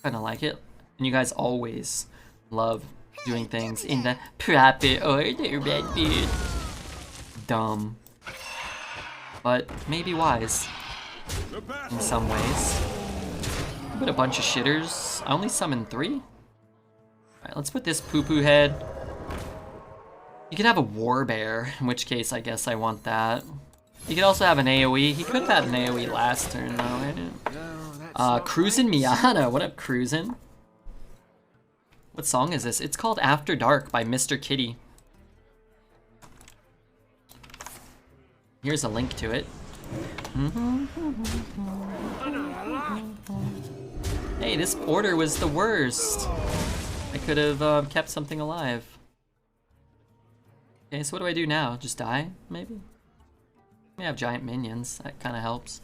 Kinda like it. And you guys always love doing things in the proper order, Red Beard. Dumb. But maybe wise. In some ways. Put a bunch of shitters. I only summoned 3. Alright, let's put this poo-poo head. You could have a War Bear, in which case I guess I want that. You could also have an AoE. He could have had an AoE last turn though, I didn't. Cruisin' Miana. What up, Cruisin'? What song is this? It's called After Dark by Mr. Kitty. Here's a link to it. Hey, this order was the worst. I could have kept something alive. Okay, so what do I do now? Just die, maybe? We have giant minions. That kind of helps.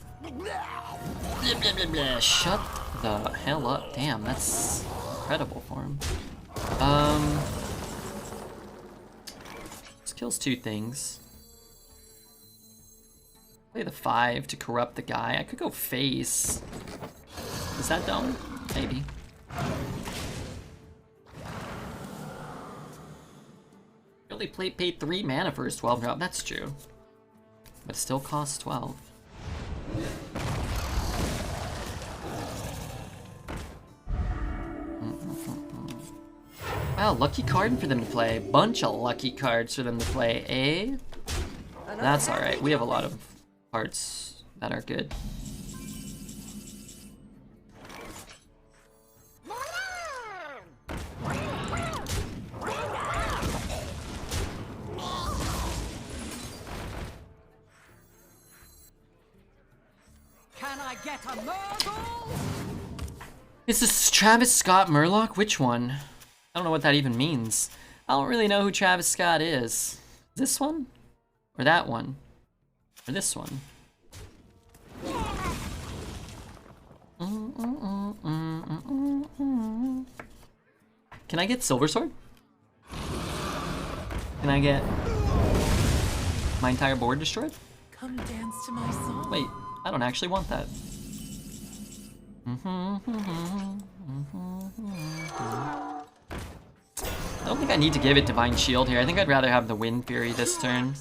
Shut the hell up. Damn, that's incredible for him. This kills 2 things. Play the 5 to corrupt the guy. I could go face. Is that dumb? Maybe. they paid 3 mana for his 12 drop. That's true. But it still costs 12. Wow, lucky card for them to play. Bunch of lucky cards for them to play, eh? That's alright. We have a lot of cards that are good. Can I get a Murgle? Is this Travis Scott Murloc? Which one? I don't know what that even means. I don't really know who Travis Scott is. This one? Or that one? Or this one? Can I get Silver Sword? Can I get my entire board destroyed? Come dance to my song. Wait, I don't actually want that. I don't think I need to give it Divine Shield here. I think I'd rather have the Wind Fury this turn.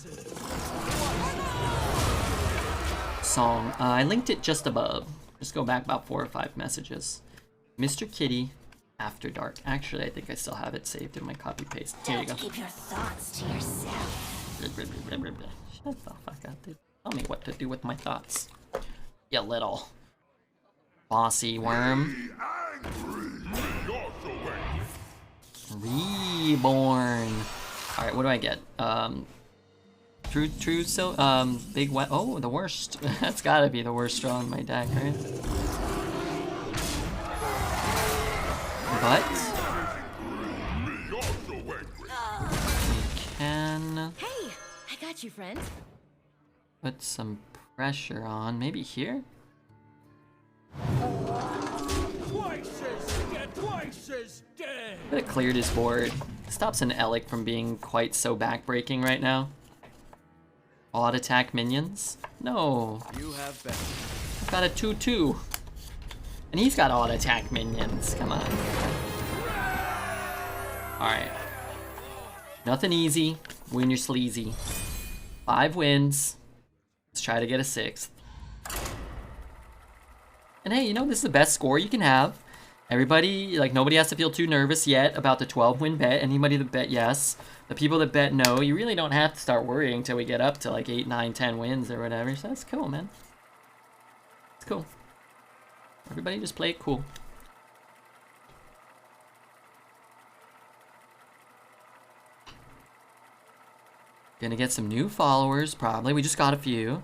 Song. I linked it just above. Just go back about 4 or 5 messages. Mr. Kitty, After Dark. Actually, I think I still have it saved in my copy paste. Here you go. Keep your thoughts to yourself. Shut the fuck up, dude. Tell me what to do with my thoughts. You little bossy worm. Reborn. Alright, what do I get? Big wet. Oh, the worst. That's gotta be the worst draw in my deck, right? But we can Hey, I got you, friend. put some pressure on. Maybe here? Could have cleared his board. Stops an Elec from being quite so backbreaking right now. Odd attack minions? No. You have been. I've got a 2/2. And he's got odd attack minions. Come on. Alright. Nothing easy. Win your sleazy. 5 wins. Let's try to get a 6th. And hey, you know, this is the best score you can have. Everybody, like, nobody has to feel too nervous yet about the 12-win bet. Anybody that bet yes. The people that bet no, you really don't have to start worrying until we get up to like 8, 9, 10 wins or whatever. So that's cool, man. It's cool. Everybody just play it cool. Gonna get some new followers, probably. We just got a few.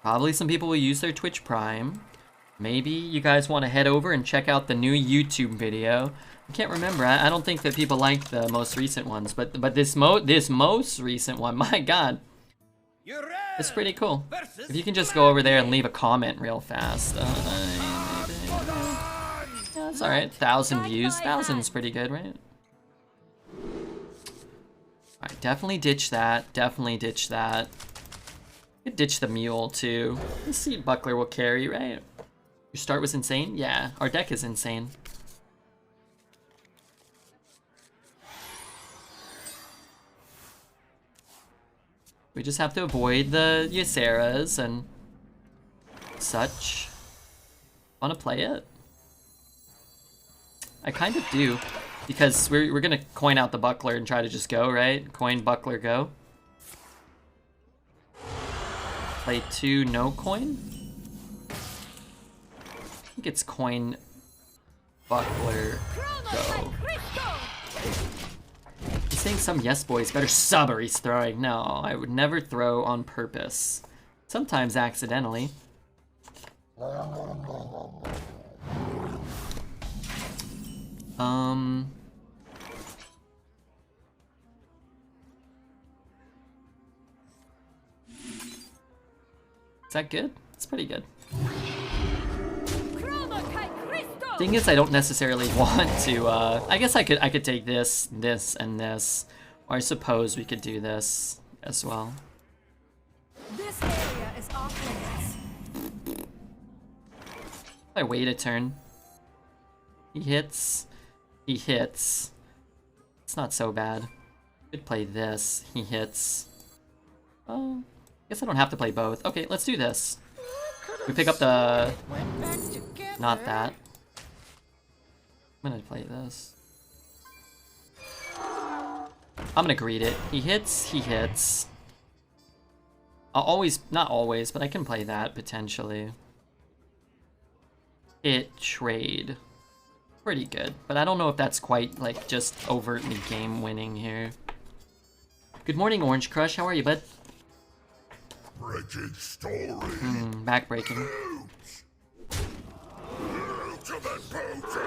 Probably some people will use their Twitch Prime. Maybe you guys want to head over and check out the new YouTube video. I can't remember. I don't think that people liked the most recent ones, but this most recent one, my god, it's pretty cool. If you can just go over there and leave a comment real fast. Yeah, that's all right. 1,000 views. 1,000's pretty good, right? All right, definitely ditch that. Definitely ditch that. You could ditch the mule too. The Seed Buckler will carry, right? Your start was insane? Yeah, our deck is insane. We just have to avoid the Ysera's and such. Wanna play it? I kind of do, because we're gonna coin out the Buckler and try to just go, right? Coin, Buckler, go. Play 2, no coin? I think it's coin, Buckler, go. He's saying some yes boys better sub or he's throwing. No, I would never throw on purpose. Sometimes accidentally. Is that good? It's pretty good. Thing is, I don't necessarily want to, I guess I could take this, this, and this. Or I suppose we could do this as well. This area is off limits. I wait a turn. He hits. He hits. It's not so bad. Could play this. He hits. Oh, guess I don't have to play both. Okay, let's do this. We pick up the... Went back together. Not that. I'm gonna play this. I'm gonna greet it. He hits, he hits. I'll always, not always, but I can play that potentially. Hit, trade. Pretty good, but I don't know if that's quite like just overtly game winning here. Good morning, Orange Crush. How are you, bud? Wretched story. Backbreaking. To the potion.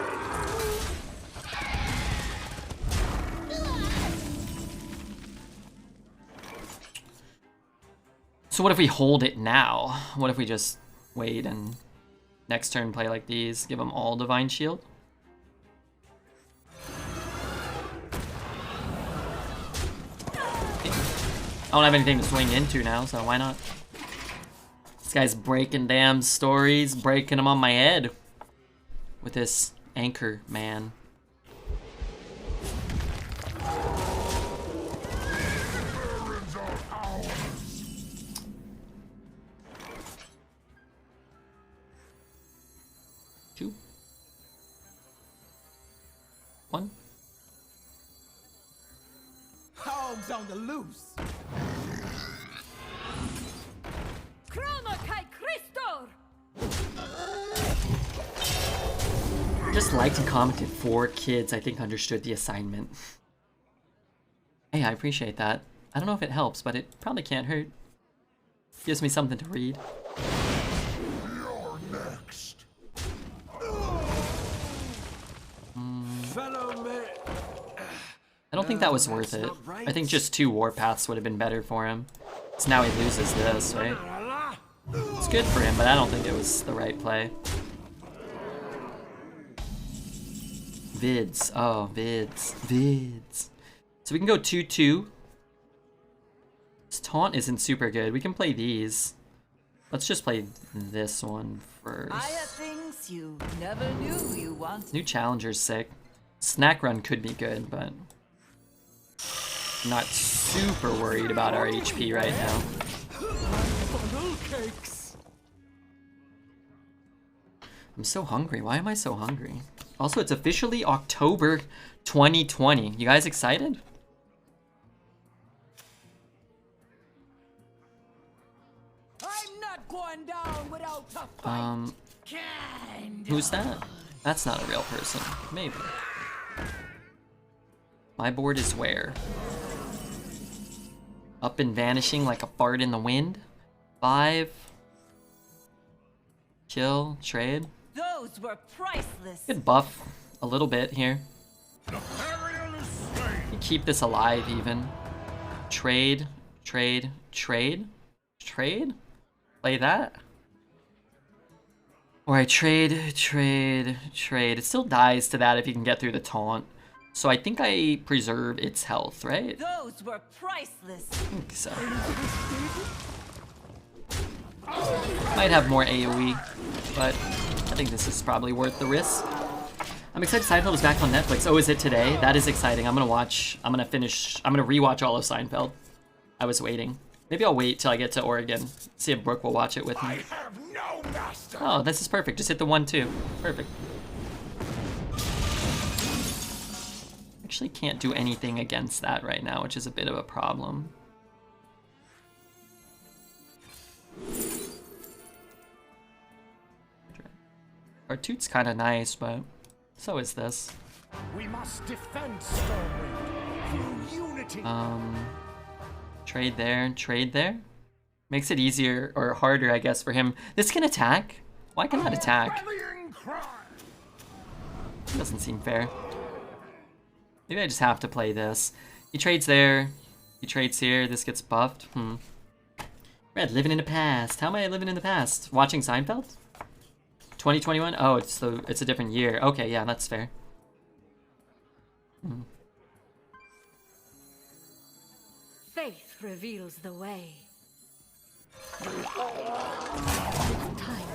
So what if we hold it now? What if we just wait and next turn play like these? Give them all Divine Shield? I don't have anything to swing into now, so why not? This guy's breaking damn stories, breaking them on my head with this anchor man. Two. One. Hogs on the loose. Chrono kai Christor! Just liked and commented 4 kids, I think, understood the assignment. Hey, I appreciate that. I don't know if it helps, but it probably can't hurt. Gives me something to read. You're next. Fellow man. I don't think that was worth it. I think just 2 warpaths would have been better for him. So now he loses this, right? It's good for him, but I don't think it was the right play. Vids. Oh, vids. Vids. So we can go 2-2. This taunt isn't super good. We can play these. Let's just play this one first. I have things you never knew you wanted. New challenger's sick. Snack run could be good, but I'm not super worried about our HP right now. I'm so hungry. Why am I so hungry? Also, it's officially October 2020. You guys excited? I'm not going down without a fight. Who's that? That's not a real person. Maybe. My board is where? Up and vanishing like a fart in the wind. 5. Kill, trade. Those were priceless. Could buff a little bit here. You keep this alive even. Trade, trade, trade, trade? Play that? Alright, trade, trade, trade. It still dies to that if you can get through the taunt. So I think I preserve its health, right? Those were priceless. I think so. Might have more AoE, but I think this is probably worth the risk. I'm excited Seinfeld is back on Netflix. Oh, is it today? That is exciting. I'm gonna rewatch all of Seinfeld. I was waiting. Maybe I'll wait till I get to Oregon. See if Brooke will watch it with me. I have no master. Oh, this is perfect. Just hit the 1-2. Perfect. Actually can't do anything against that right now, which is a bit of a problem. Our toot's kind of nice, but so is this. We must defend Stormwind through unity. Trade there, trade there. Makes it easier or harder, I guess, for him. This can attack. Why can that attack? Rallying cry. Doesn't seem fair. Maybe I just have to play this. He trades there. He trades here. This gets buffed. Red, living in the past. How am I living in the past? Watching Seinfeld? 2021? Oh, it's a different year. Okay, yeah, that's fair. Faith reveals the way.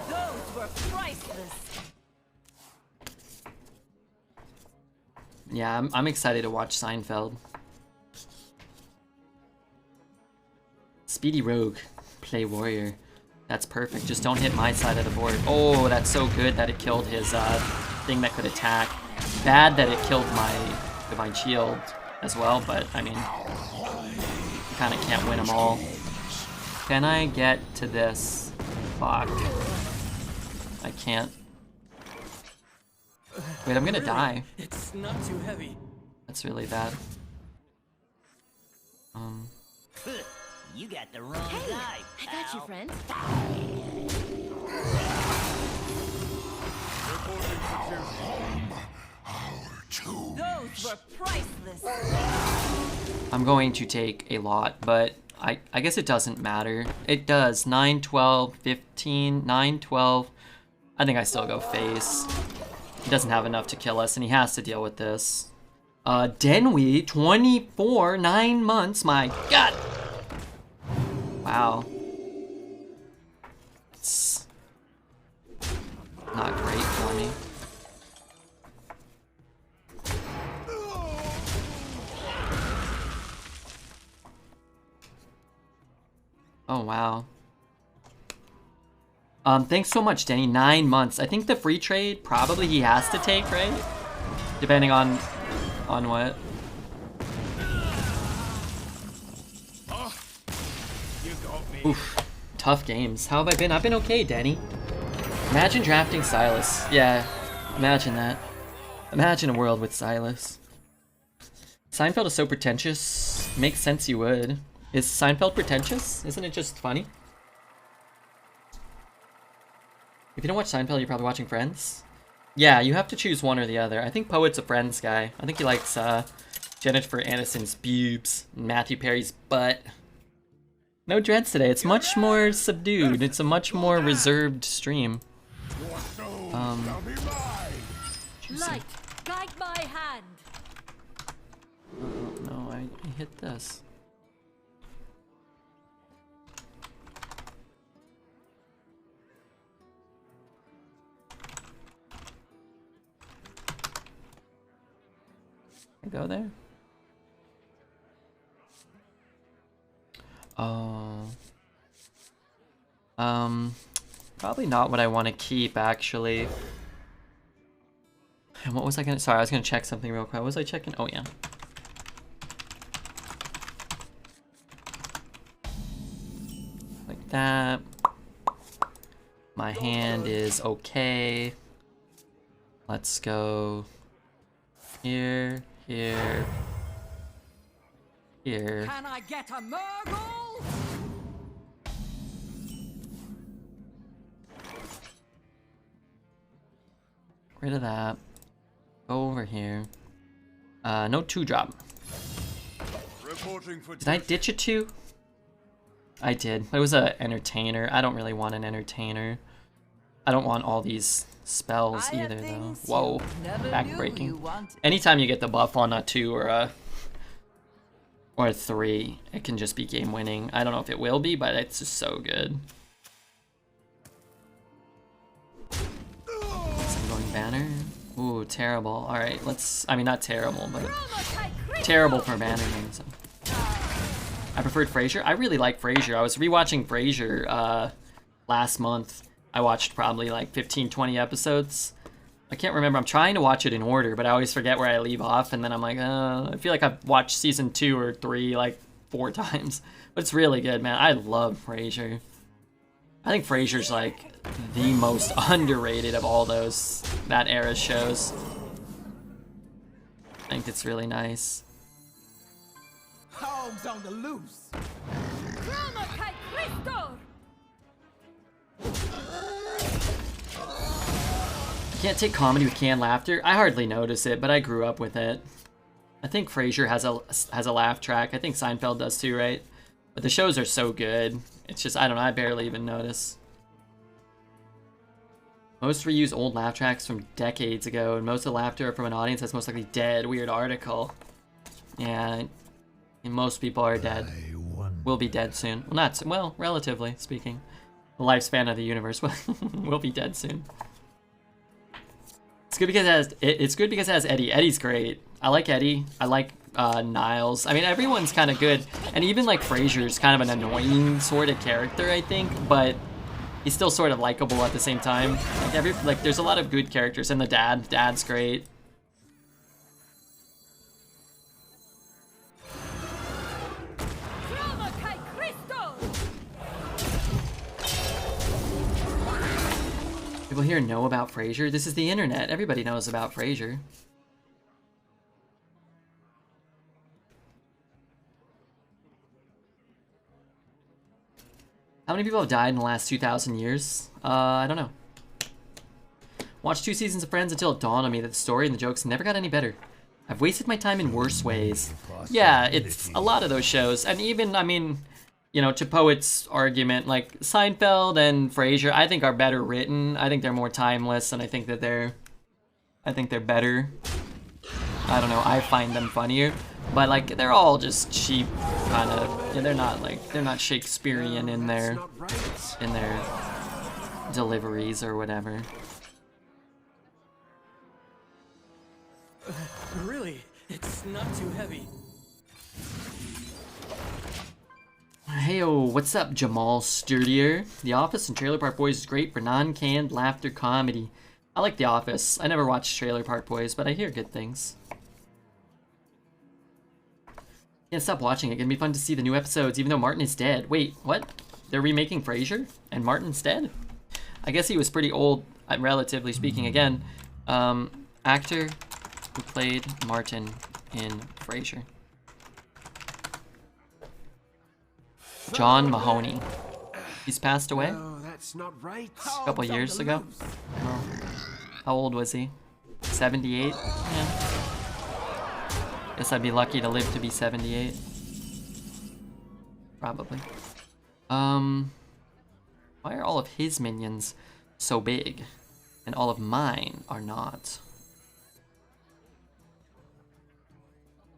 Those were priceless. Yeah, I'm excited to watch Seinfeld. Speedy Rogue. Play Warrior. That's perfect. Just don't hit my side of the board. Oh, that's so good that it killed his thing that could attack. Bad that it killed my Divine Shield as well, but I mean, you kind of can't win them all. Can I get to this? Fuck. I can't. Wait, I'm gonna die. It's not too heavy. That's really bad. You got the wrong guy. I got you, friend. Those were priceless. I'm going to take a lot, but I guess it doesn't matter. It does. 9, 12, 15, 9, 12. I think I still go face. He doesn't have enough to kill us, and he has to deal with this. Denwi, 24, 9 months, my god! Wow. It's not great for me. Oh, wow. Thanks so much, Denny. 9 months. I think the free trade probably he has to take, right? Depending on what. Oof. Tough games. How have I been? I've been okay, Denny. Imagine drafting Silas. Yeah, imagine that. Imagine a world with Silas. Seinfeld is so pretentious. Makes sense you would. Is Seinfeld pretentious? Isn't it just funny? If you don't watch Seinfeld, you're probably watching Friends. Yeah, you have to choose one or the other. I think Poet's a Friends guy. I think he likes Jennifer Aniston's boobs, Matthew Perry's butt. No dreads today. It's much more subdued. It's a much more reserved stream. Light, guide my hand. Oh, no, I hit this. Go there? Oh. Probably not what I want to keep, actually. And what was I gonna... Sorry, I was gonna check something real quick. What was I checking? Oh, yeah. Like that. My hand is okay. Let's go... Here, here, here. Can I get a Murgle? Rid of that. Go over here. No 2-drop. Did I ditch a 2? I did. It was a entertainer. I don't really want an entertainer. I don't want all these spells either, though. Whoa, backbreaking. Anytime you get the buff on a 2 or a 3, it can just be game winning. I don't know if it will be, but it's just so good. Going banner. Ooh, terrible. All right, let's. I mean, not terrible, but terrible for banner names. I preferred Frasier. I really like Frasier. I was rewatching Frasier last month. I watched probably like 15, 20 episodes. I can't remember. I'm trying to watch it in order, but I always forget where I leave off, and then I'm like, I feel like I've watched season 2 or 3 like 4 times. But it's really good, man. I love Frasier. I think Frasier's like the most underrated of all those that era shows. I think it's really nice. Hogs on the loose. You can't take comedy with canned laughter. I hardly notice it, but I grew up with it. I think Frasier has a laugh track. I think Seinfeld does too, right? But the shows are so good. It's just, I don't know, I barely even notice. Most reuse old laugh tracks from decades ago, and most of the laughter from an audience that's most likely dead. Weird article. Yeah, and most people are dead. Will be dead soon. Well, not well, relatively speaking. The lifespan of the universe will be dead soon. It's good because it's good because it has Eddie. Eddie's great. I like Eddie. I like Niles. I mean, everyone's kind of good, and even like Fraser's kind of an annoying sort of character, I think, but he's still sort of likable at the same time. Like there's a lot of good characters, and the dad's great. People here know about Fraser. This is the internet. Everybody knows about Fraser. How many people have died in the last 2,000 years? I don't know. Watched 2 seasons of Friends until it dawned on me that the story and the jokes never got any better. I've wasted my time in worse ways. Yeah, it's a lot of those shows. And even, I mean, you know, to Poet's argument, like Seinfeld and Frasier, I think are better written. I think they're more timeless, and I think they're better. I don't know, I find them funnier. But like they're all just cheap kind of, yeah, they're not Shakespearean in their deliveries or whatever. Really, it's not too heavy. Heyo, what's up, Jamal Sturdier? The Office and Trailer Park Boys is great for non-canned laughter comedy. I like The Office. I never watched Trailer Park Boys, but I hear good things. Can't stop watching it. Gonna be fun to see the new episodes, even though Martin is dead. Wait, what? They're remaking Frasier, and Martin's dead? I guess he was pretty old, relatively speaking. Again, actor who played Martin in Frasier. John Mahoney. He's passed away Oh, that's not right. a couple years ago. Well, how old was he? 78? Yeah. Guess I'd be lucky to live to be 78. Probably. Why are all of his minions so big and all of mine are not?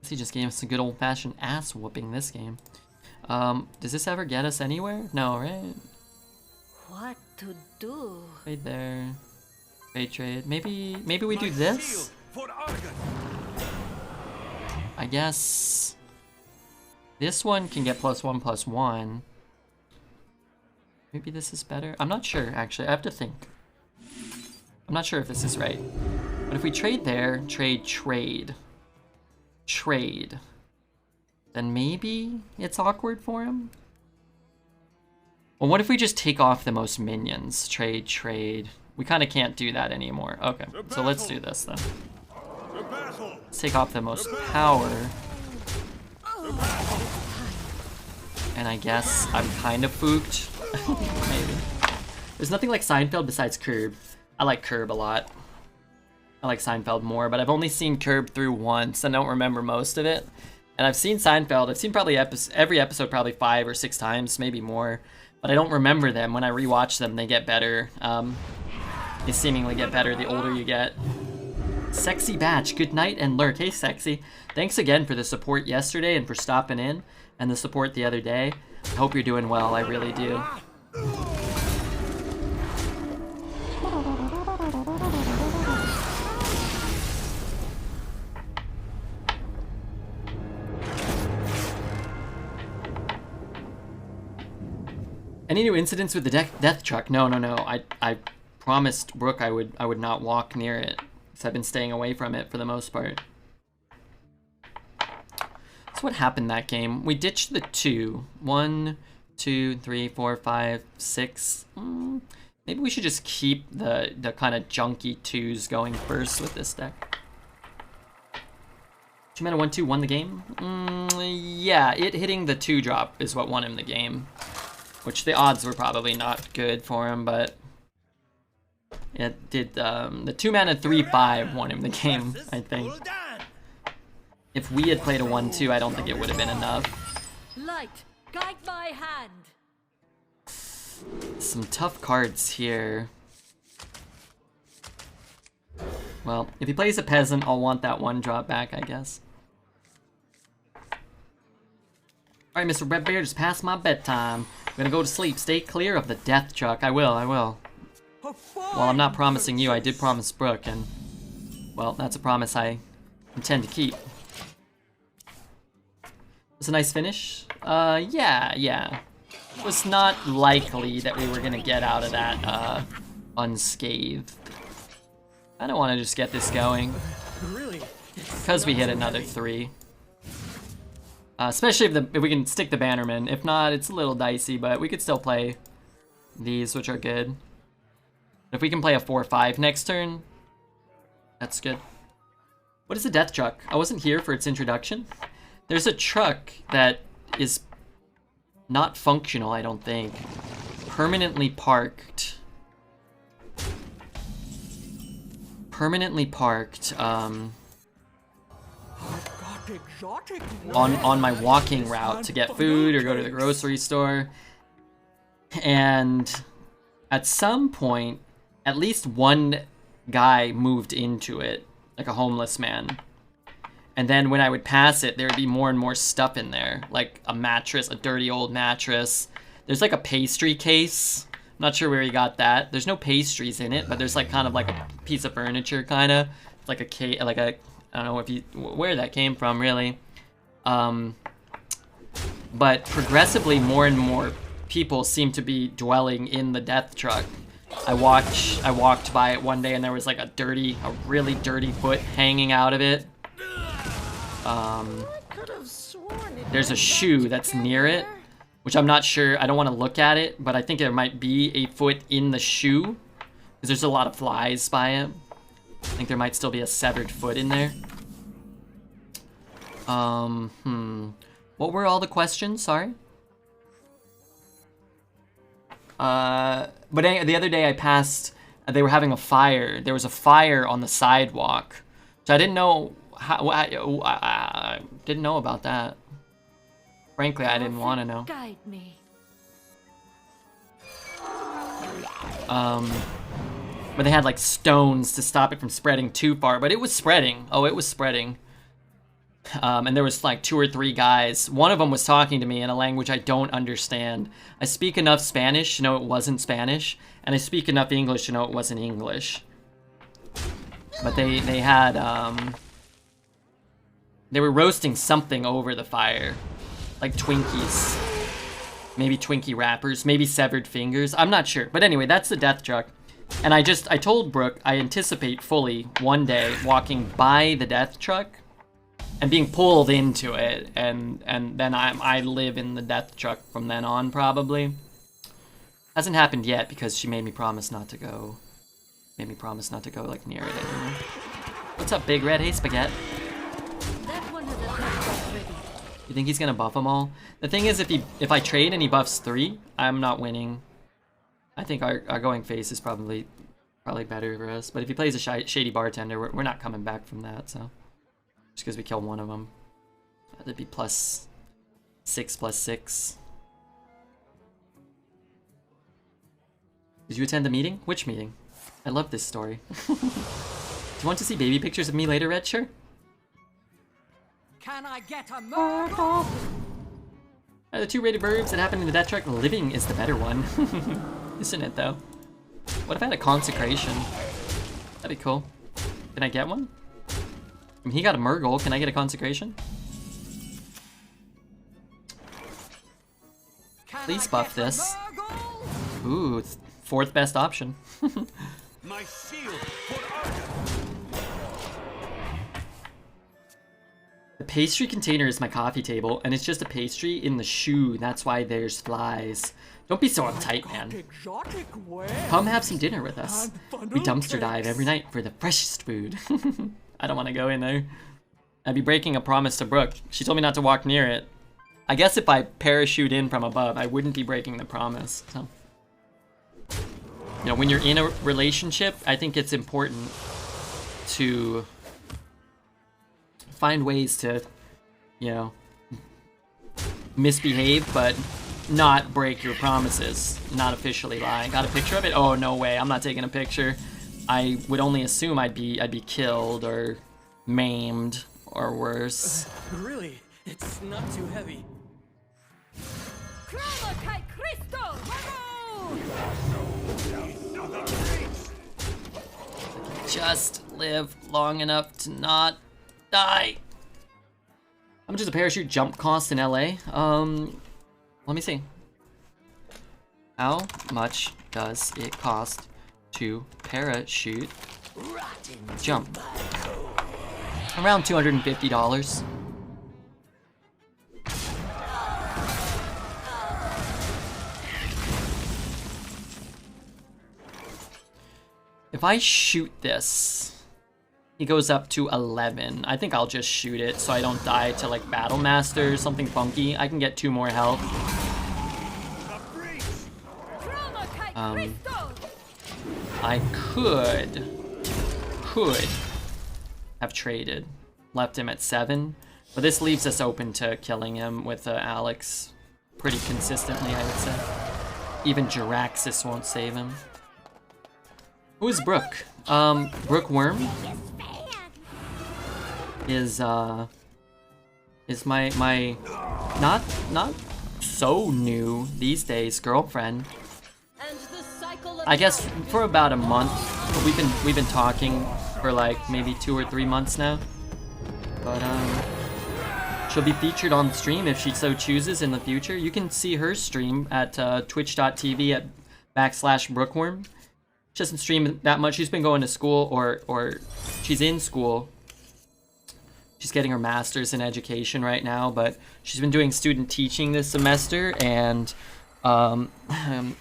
Guess he just gave us a good old-fashioned ass whooping this game. Does this ever get us anywhere? No, right? What to do? Trade there. Trade. Maybe we do this? I guess this one can get +1/+1. Maybe this is better. I'm not sure, actually. I have to think. I'm not sure if this is right. But if we trade there, trade, then maybe it's awkward for him? Well, what if we just take off the most minions? Trade. We kind of can't do that anymore. Okay, so let's do this then. Let's take off the most power. And I guess I'm kind of fooked. Maybe. There's nothing like Seinfeld besides Curb. I like Curb a lot. I like Seinfeld more, but I've only seen Curb through once and don't remember most of it. And I've seen Seinfeld. I've seen probably every episode probably 5 or 6 times, maybe more. But I don't remember them. When I rewatch them, they get better. They seemingly get better the older you get. Sexy Batch, good night and lurk. Hey, Sexy. Thanks again for the support yesterday and for stopping in, and the support the other day. I hope you're doing well. I really do. Any new incidents with the death truck? No. I promised Brooke I would not walk near it. So I've been staying away from it for the most part. So what happened that game? We ditched the 2. 1, 2, 3, 4, 5, 6. Maybe we should just keep the kind of junky 2s going first with this deck. 2 mana 1/2 won the game? Yeah, it hitting the 2-drop is what won him the game. Which the odds were probably not good for him, but it did. The 2 mana 3/5 won him the game, I think. If we had played a 1/2, I don't think it would have been enough. Light, guide my hand. Some tough cards here. Well, if he plays a peasant, I'll want that 1-drop back, I guess. Alright, Mr. Red Beard, it's past my bedtime. I'm gonna go to sleep. Stay clear of the death truck. I will. Well, I'm not promising you. I did promise Brooke, and Well, that's a promise I intend to keep. Was a nice finish? Yeah. It was not likely that we were gonna get out of that, unscathed. I don't want to just get this going. Really? Because we hit another 3. Especially if we can stick the Bannerman. If not, it's a little dicey, but we could still play these, which are good. If we can play a 4-5 next turn, that's good. What is a death truck? I wasn't here for its introduction. There's a truck that is not functional, I don't think. Permanently parked. On my walking route to get food or go to the grocery store. And at some point, at least one guy moved into it, like a homeless man. And then when I would pass it, there would be more and more stuff in there, like a mattress, a dirty old mattress. There's like a pastry case. I'm not sure where he got that. There's no pastries in it, but there's like kind of like a piece of furniture, kind of like a case, like a, I don't know if where that came from really. But progressively more and more people seem to be dwelling in the death truck. I walked by it one day and there was like a really dirty foot hanging out of it. There's a shoe that's near it, which I'm not sure. I don't want to look at it, but I think there might be a foot in the shoe because there's a lot of flies by it. I think there might still be a severed foot in there. What were all the questions? Sorry. But the other day I passed, they were having a fire. There was a fire on the sidewalk. So I didn't know I didn't know about that. Frankly, I didn't want to know. Guide me. But they had like stones to stop it from spreading too far, but it was spreading. Oh, it was spreading. And there was like 2 or 3 guys. One of them was talking to me in a language I don't understand. I speak enough Spanish to know it wasn't Spanish, and I speak enough English to know it wasn't English. But they had, they were roasting something over the fire. Like Twinkies. Maybe Twinkie wrappers, maybe severed fingers. I'm not sure. But anyway, that's the death truck. And I told Brooke, I anticipate fully one day walking by the death truck and being pulled into it, and then I live in the death truck from then on, probably. Hasn't happened yet because she made me promise not to go. Made me promise not to go like near it anymore. What's up, Big Red? Hey, Spaghetti. That one has a touch ready. You think he's gonna buff them all? The thing is, if I trade and he buffs 3, I'm not winning. I think our going face is probably better for us. But if he plays a shady bartender, we're not coming back from that. So just because we kill one of them, that'd be +6/+6. Did you attend the meeting? Which meeting? I love this story. Do you want to see baby pictures of me later, Red? Sure. Can I get a miracle? The 2 rated verbs that happen in the death truck, living is the better one. Isn't it, though? What if I had a consecration? That'd be cool. Can I get one? I mean, he got a Murgle. Can I get a consecration? Please buff this. Ooh, 4th best option. My shield for Argus. The pastry container is my coffee table, and it's just a pastry in the shoe. That's why there's flies. Don't be so uptight, man. Come have some dinner with us. We dumpster dive every night for the freshest food. I don't want to go in there. I'd be breaking a promise to Brooke. She told me not to walk near it. I guess if I parachute in from above, I wouldn't be breaking the promise. So, you know, when you're in a relationship, I think it's important to find ways to, you know, misbehave, but not break your promises, not officially lie. Got a picture of it? Oh, no way. I'm not taking a picture. I would only assume I'd be killed or maimed or worse. Really? It's not too heavy. Just live long enough to not die. How much does a parachute jump cost in LA? Let me see. How much does it cost to parachute jump? Around $250. If I shoot this, he goes up to 11. I think I'll just shoot it so I don't die to like Battle Master or something funky. I can get 2 more health. I could have traded, left him at 7, but this leaves us open to killing him with Alex pretty consistently, I would say. Even Jiraxis won't save him. Who is Brooke? Brooke Worm is my not so new these days girlfriend. I guess for about a month. We've been talking for like maybe 2 or 3 months now. But she'll be featured on stream if she so chooses in the future. You can see her stream at twitch.tv/Brookworm. She doesn't stream that much. She's been going to school or she's in school. She's getting her master's in education right now, but she's been doing student teaching this semester, and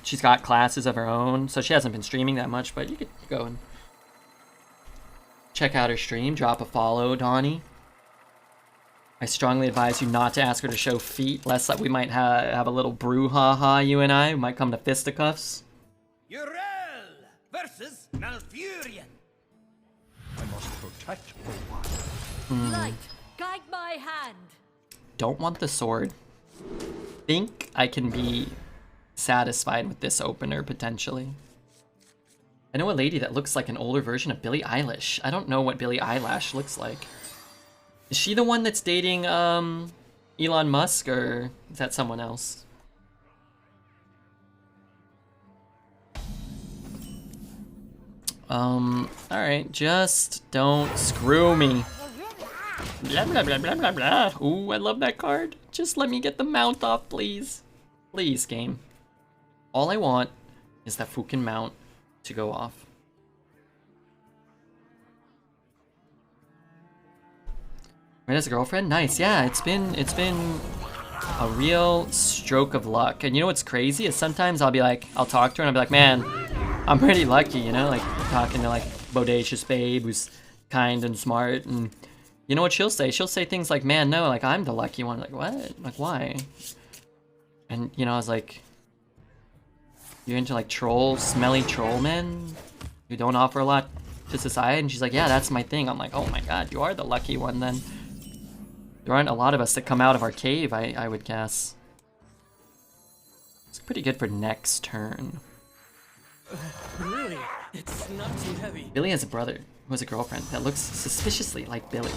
she's got classes of her own, so she hasn't been streaming that much, but you could go and check out her stream. Drop a follow, Donnie. I strongly advise you not to ask her to show feet, lest like, we might have a little brouhaha, you and I. We might come to fisticuffs. Urel versus Malfurion. I must protect for one. Light, guide my hand. Don't want the sword. Think I can be satisfied with this opener, potentially. I know a lady that looks like an older version of Billie Eilish. I don't know what Billie Eilish looks like. Is she the one that's dating Elon Musk, or is that someone else? Alright, just don't screw me. Blah, blah, blah, blah, blah, blah. Ooh, I love that card. Just let me get the mount off, please. Please, game. All I want is that fucking mount to go off. Right, as a girlfriend? Nice, yeah, it's been a real stroke of luck. And you know what's crazy is sometimes I'll talk to her and I'll be like, man, I'm pretty lucky, you know, like talking to like bodacious babe who's kind and smart, and you know what she'll say? She'll say things like, man, no, like I'm the lucky one. Like, what? Like, why? And you know, I was like, you're into like trolls, smelly troll men who don't offer a lot to society? And she's like, yeah, that's my thing. I'm like, oh my god, you are the lucky one then. There aren't a lot of us that come out of our cave, I would guess. It's pretty good for next turn. Really? It's not too heavy. Billy has a brother who has a girlfriend that looks suspiciously like Billy.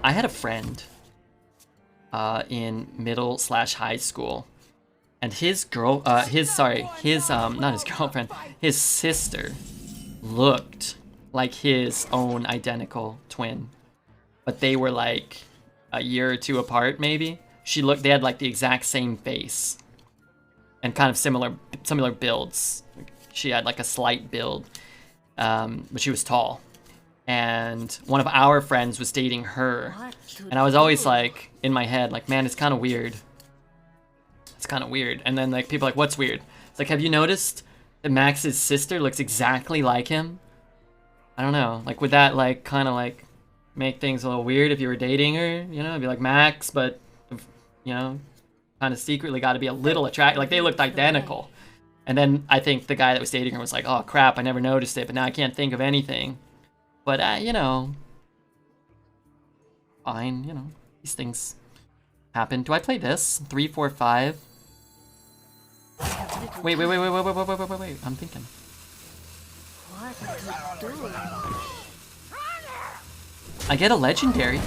I had a friend in middle/high school, and his not his girlfriend, his sister looked like his own identical twin, but they were like a year or two apart, maybe. They had like the exact same face and kind of similar builds. She had like a slight build, but she was tall. And one of our friends was dating her. And I was always like, in my head, like, man, it's kind of weird. It's kind of weird. And then like people are like, what's weird? It's like, have you noticed that Max's sister looks exactly like him? I don't know. Like, would that like kind of like make things a little weird if you were dating her? You know, it'd be like Max, but you know, kind of secretly got to be a little attractive. Like, they looked identical. And then I think the guy that was dating her was like, oh crap, I never noticed it, but now I can't think of anything. But, you know, fine, you know, these things happen. Do I play this? 3, 4, 5? Wait, I'm thinking. What are you doing? I get a legendary.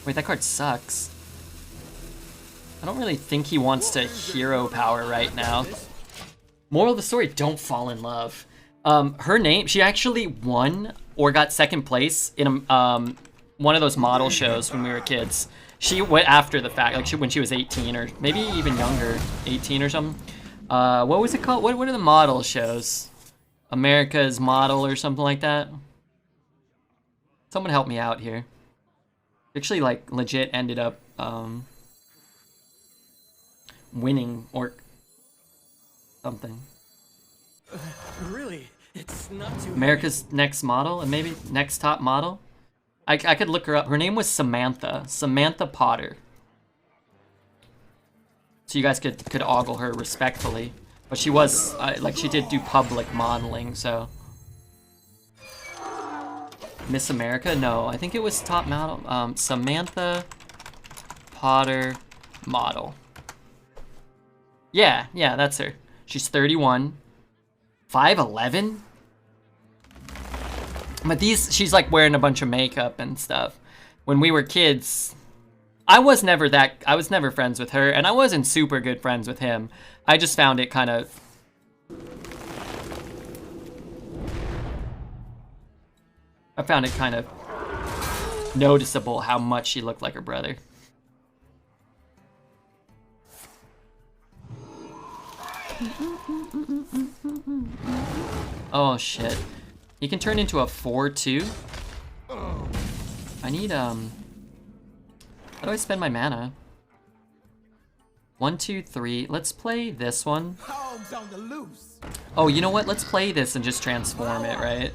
Wait, that card sucks. I don't really think he wants to hero power right now. Moral of the story, don't fall in love. Her name, she actually won or got second place in one of those model shows when we were kids. She went after the fact, like when she was 18 or maybe even younger, 18 or something. What was it called? What are the model shows? America's Model or something like that? Someone help me out here. Actually, like, legit ended up winning or something. Really? It's not too America's Next Model, and maybe Next Top Model? I could look her up. Her name was Samantha. Samantha Potter. So you guys could ogle her respectfully. But she was, like, she did do public modeling, so. Miss America? No, I think it was Top Model. Samantha Potter Model. Yeah, that's her. She's 31. 5'11"? But she's like wearing a bunch of makeup and stuff. When we were kids, I was never friends with her, and I wasn't super good friends with him. I just found it kind of... noticeable how much she looked like her brother. Oh shit. He can turn into a 4/2. I need how do I spend my mana? 1, 2, 3. Let's play this one. Oh, you know what? Let's play this and just transform it, right?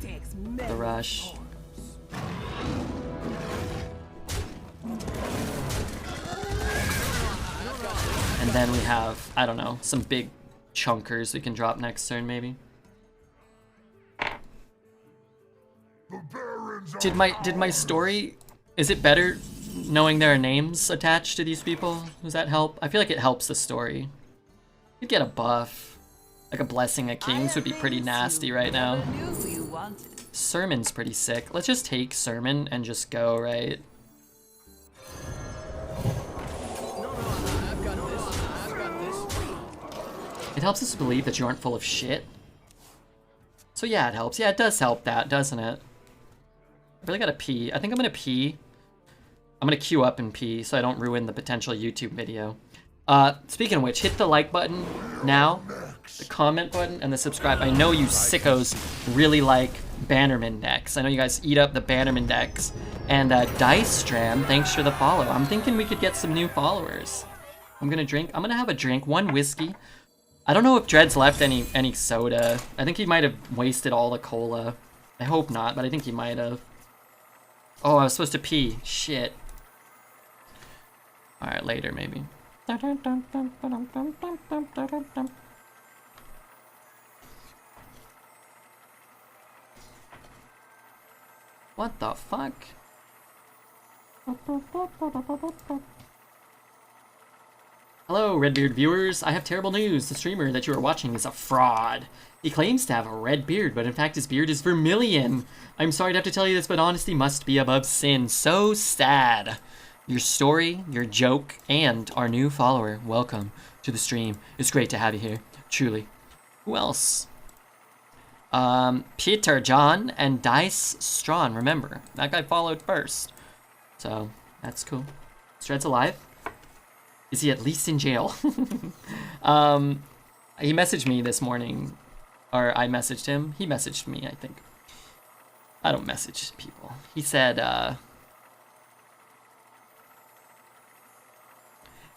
The rush. And then we have, I don't know, some big chunkers we can drop next turn, maybe. Did my story, is it better knowing there are names attached to these people? Does that help? I feel like it helps the story. You'd get a buff. Like a Blessing of Kings would be pretty nasty right now. Sermon's pretty sick. Let's just take Sermon and just go, right? It helps us believe that you aren't full of shit. So yeah, it helps. Yeah, it does help that, doesn't it? I really gotta pee. I think I'm gonna pee. I'm gonna queue up and pee so I don't ruin the potential YouTube video. Speaking of which, hit the like button now, the comment button, and the subscribe. I know you sickos really like Bannerman decks. I know you guys eat up the Bannerman decks. And Dicestram, thanks for the follow. I'm thinking we could get some new followers. I'm gonna have a drink, one whiskey. I don't know if Dred's left any soda. I think he might have wasted all the cola. I hope not, but I think he might have. Oh, I was supposed to pee. Shit. Alright, later maybe. What the fuck? Hello, Redbeard viewers. I have terrible news. The streamer that you are watching is a fraud. He claims to have a red beard, but in fact his beard is vermilion. I'm sorry to have to tell you this, but honesty must be above sin. So sad. Your story, your joke, and our new follower, welcome to the stream. It's great to have you here, truly. Who else? Peter John and Dice Strawn. Remember, that guy followed first. So, that's cool. Stred's alive. Is he at least in jail? He messaged me this morning. Or I messaged him. He messaged me, I think. I don't message people. He said,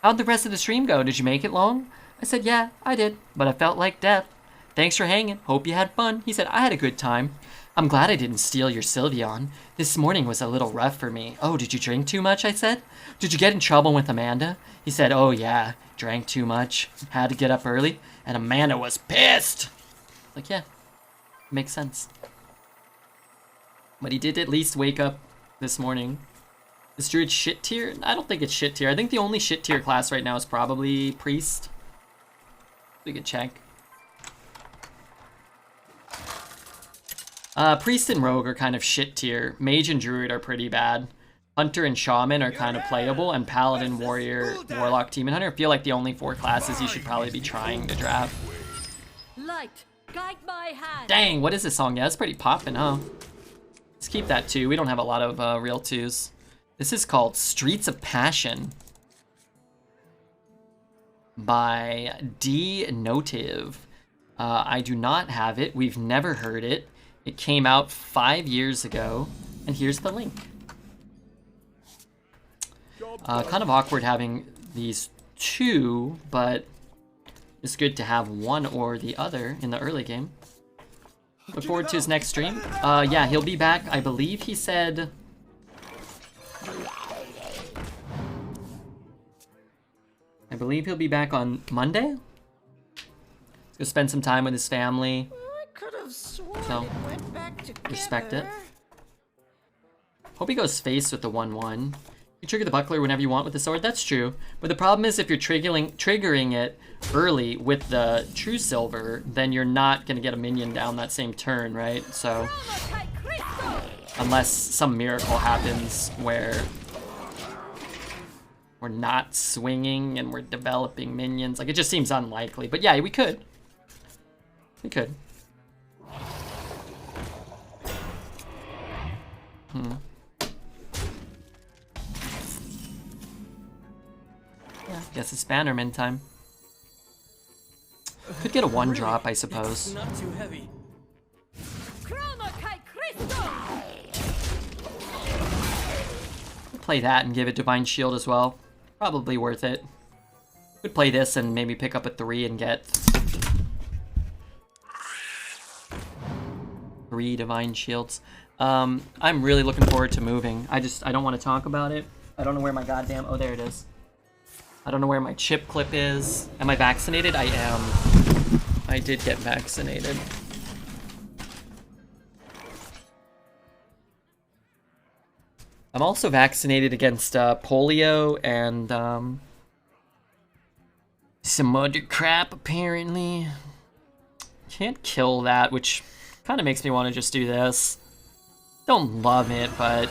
how'd the rest of the stream go? Did you make it long? I said, yeah, I did. But I felt like death. Thanks for hanging. Hope you had fun. He said, I had a good time. I'm glad I didn't steal your Sylveon. This morning was a little rough for me. Oh, did you drink too much? I said. Did you get in trouble with Amanda? He said, oh yeah, drank too much. Had to get up early. And Amanda was pissed. Like, yeah, makes sense. But he did at least wake up this morning. Is Druid shit tier? I don't think it's shit tier. I think the only shit tier class right now is probably Priest. We could check. Priest and Rogue are kind of shit tier. Mage and Druid are pretty bad. Hunter and Shaman are kind of playable, and Paladin, Warrior, Warlock, Demon Hunter feel like the only 4 classes you should probably be trying to draft. Light Guide my hand. Dang, what is this song? Yeah, it's pretty poppin', huh? Let's keep that too. We don't have a lot of real twos. This is called Streets of Passion by D Notive. I do not have it. We've never heard it. It came out 5 years ago, and here's the link. Kind of awkward having these two, but it's good to have one or the other in the early game. Look forward to his next stream. Yeah, he'll be back. I believe he said... I believe he'll be back on Monday. He's gonna spend some time with his family. I could have sworn So, it went back together. respect it. Hope he goes face with the 1/1. You trigger the buckler whenever you want with the sword, that's true. But the problem is if you're triggering it early with the true silver, then you're not gonna get a minion down that same turn, right? So, unless some miracle happens where we're not swinging and we're developing minions, like it just seems unlikely. But yeah, we could. We could. Yeah, guess it's Bannerman time. Could get a 1-drop, I suppose. It's not too heavy. Play that and give it Divine Shield as well. Probably worth it. Could play this and maybe pick up a 3 and get 3 Divine Shields. I'm really looking forward to moving. I don't want to talk about it. I don't know where my goddamn... Oh, there it is. I don't know where my chip clip is. Am I vaccinated? I am. I did get vaccinated. I'm also vaccinated against polio and some other crap, apparently. Can't kill that, which kind of makes me want to just do this. Don't love it, but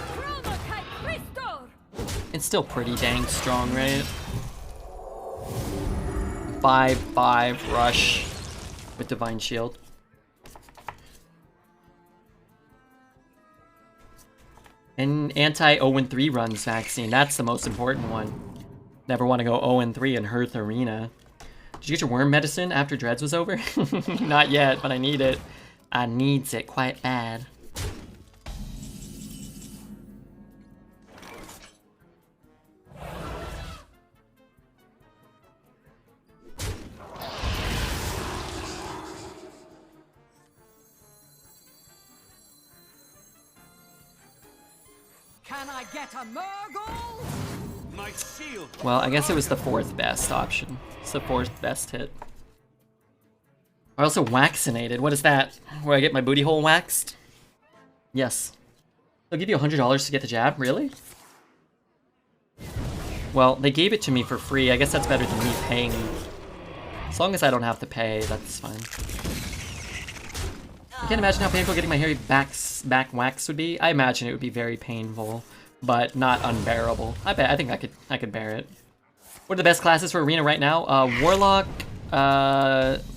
it's still pretty dang strong, right? 5/5 rush with Divine Shield. And anti-0-3 runs vaccine, that's the most important one. Never want to go 0-3 in Hearth Arena. Did you get your worm medicine after Dreads was over? Not yet, but I need it. I needs it quite bad. Can I get a Murgle? My shield. Well, I guess it was the 4th best option. It's the 4th best hit. I also vaccinated. What is that? Where I get my booty hole waxed? Yes. They'll give you $100 to get the jab? Really? Well, they gave it to me for free. I guess that's better than me paying. As long as I don't have to pay, that's fine. I can't imagine how painful getting my hairy back waxed would be. I imagine it would be very painful, but not unbearable. I think I could bear it. What are the best classes for Arena right now? Warlock,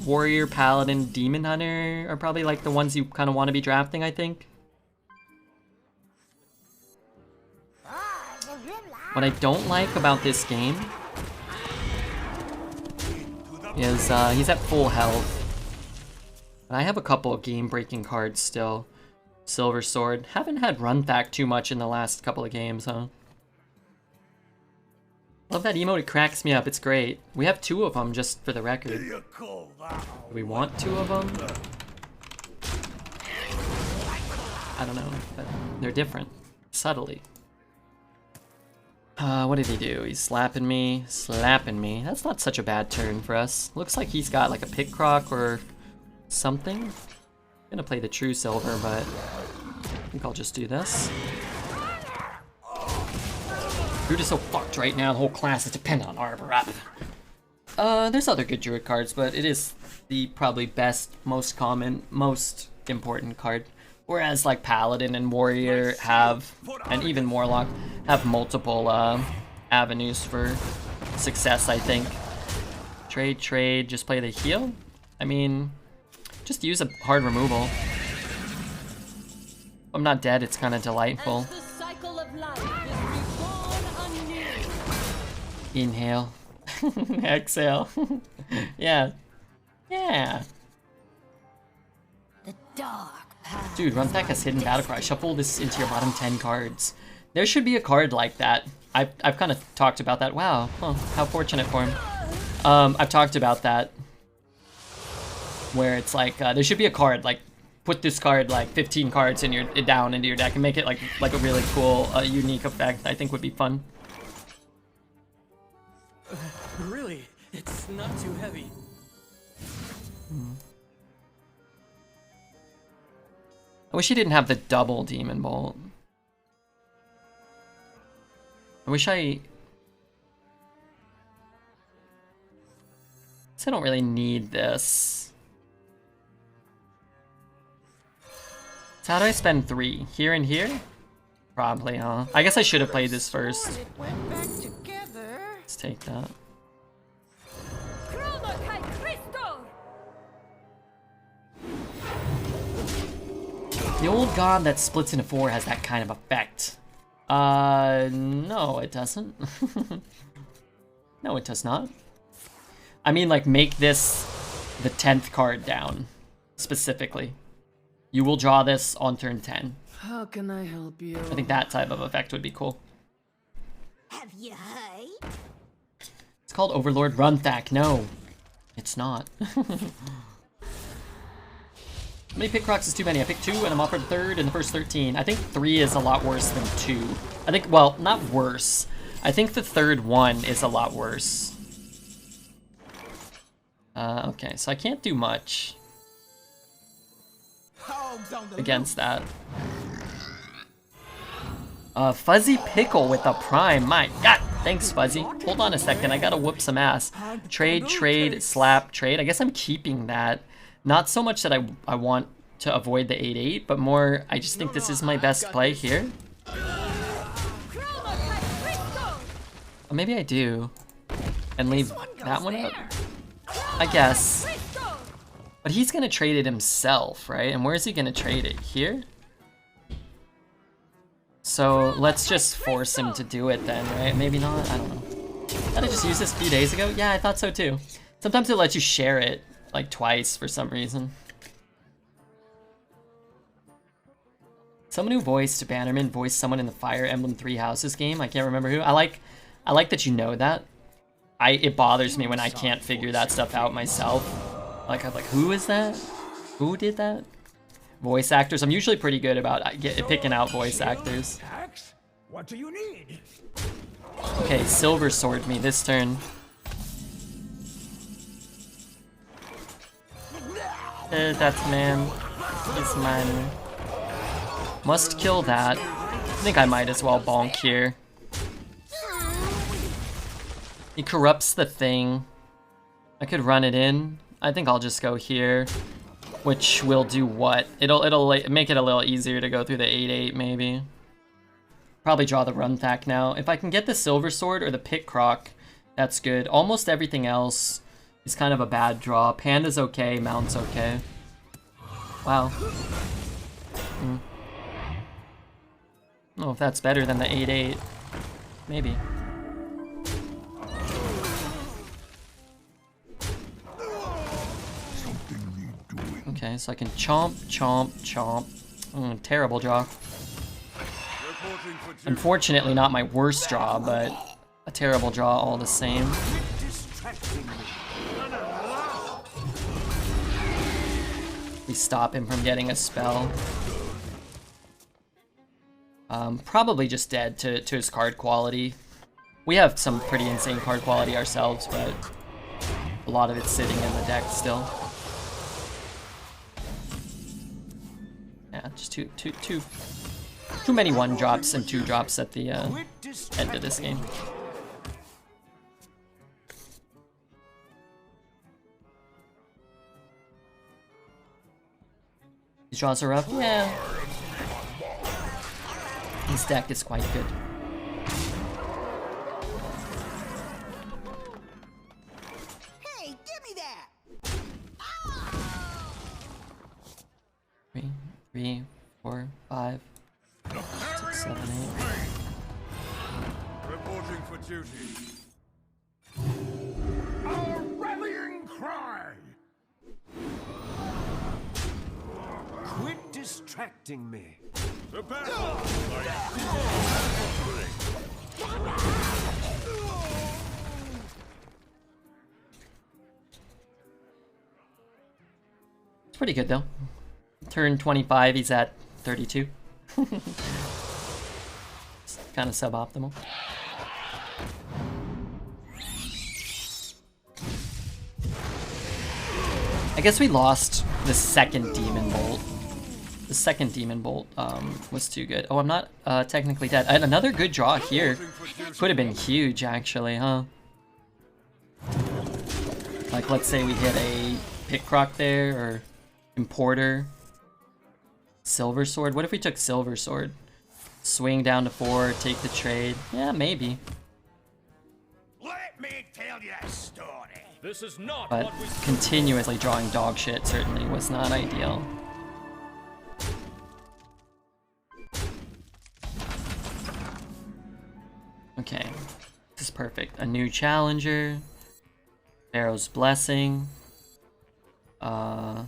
Warrior, Paladin, Demon Hunter are probably like the ones you kind of want to be drafting, I think. What I don't like about this game is he's at full health. And I have a couple of game-breaking cards still. Silver Sword. Haven't had Runthak too much in the last couple of games, huh? Love that emote, it cracks me up, it's great. We have 2 of them, just for the record. Do we want 2 of them? I don't know, but they're different. Subtly. What did he do? He's slapping me. That's not such a bad turn for us. Looks like he's got like a Pickrock or something. I'm gonna play the true silver, but I think I'll just do this. You're just so fucked right now, the whole class is dependent on Arbor Up. There's other good Druid cards, but it is the probably best, most common, most important card. Whereas like Paladin and Warrior have, and even Warlock, have multiple avenues for success, I think. Trade, just play the heal? I mean, just use a hard removal. If I'm not dead, it's kind of delightful. As the cycle of life is reborn anew. Inhale. Exhale. Yeah. Yeah. The dark path. Dude, Runthak has hidden battle cry. Shuffle this into your bottom 10 cards. There should be a card like that. I've kind of talked about that. Wow. Oh, how fortunate for him. I've talked about that. Where it's like, there should be a card, like, put this card, like, 15 cards in your down into your deck and make it, like a really cool, unique effect. I think would be fun. Really? It's not too heavy. I wish he didn't have the double Demon Bolt. I wish I don't really need this. So how do I spend 3? Here and here? Probably, huh? I guess I should have played this first. It went back together. Let's take that. The old god that splits into 4 has that kind of effect. No, it doesn't. No, it does not. I mean, like, make this the 10th card down, specifically. You will draw this on turn 10. How can I help you? I think that type of effect would be cool. Have you heard? It's called Overlord Runthak. No, it's not. How many pick rocks is too many? I picked 2 and I'm offered 3rd in the first 13. I think 3 is a lot worse than 2. I think, well, not worse. I think the 3rd one is a lot worse. Okay, so I can't do much against that. Fuzzy Pickle with a Prime. My God, thanks, Fuzzy. Hold on a second, I gotta whoop some ass. Trade, slap, trade. I guess I'm keeping that. Not so much that I want to avoid the 8-8, but more I just think this is my best play here. Or maybe I do. And leave that one up? I guess. But he's gonna trade it himself, right? And where is he gonna trade it? Here? So let's just force him to do it then, right? Maybe not, I don't know. Did I just use this a few days ago? Yeah, I thought so too. Sometimes it lets you share it like twice for some reason. Someone who voiced Bannerman voiced someone in the Fire Emblem Three Houses game. I can't remember who. I like that you know that. It bothers me when I can't figure that stuff out myself. Like, I'm like, who is that? Who did that? Voice actors. I'm usually pretty good about picking out voice actors. What do you need? Okay, Silver Sword me this turn. That's man. It's mine. Must kill that. I think I might as well bonk here. He corrupts the thing. I could run it in. I think I'll just go here. Which will do what? It'll make it a little easier to go through the 8-8 maybe. Probably draw the Runthak now. If I can get the Silver Sword or the Pit Croc, that's good. Almost everything else is kind of a bad draw. Panda's okay, Mount's okay. Wow. I don't know if that's better than the 8-8. Maybe. Okay, so I can chomp, chomp, chomp. Terrible draw. Unfortunately, not my worst draw, but a terrible draw all the same. We stop him from getting a spell. Probably just dead to his card quality. We have some pretty insane card quality ourselves, but a lot of it's sitting in the deck still. Yeah, just too many 1-drops and 2-drops at the end of this game. These draws are rough? Yeah. His deck is quite good. Hey, give me that! 3, 4, 5, 6, 7, 8. Reporting for duty. Our rallying cry! Quit distracting me. The battle! It's pretty good though. Turn 25, he's at 32. Kind of suboptimal. I guess we lost the second Demon Bolt. The second Demon Bolt was too good. Oh, I'm not technically dead. I had another good draw here. Could have been huge, actually, huh? Like, let's say we hit a Pickrock there, or Importer. Silver Sword? What if we took Silver Sword? Swing down to 4, take the trade. Yeah, maybe. Let me tell you a story. This is not But what we continuously drawing dog shit certainly was not ideal. Okay, this is perfect. A new challenger. Pharaoh's Blessing.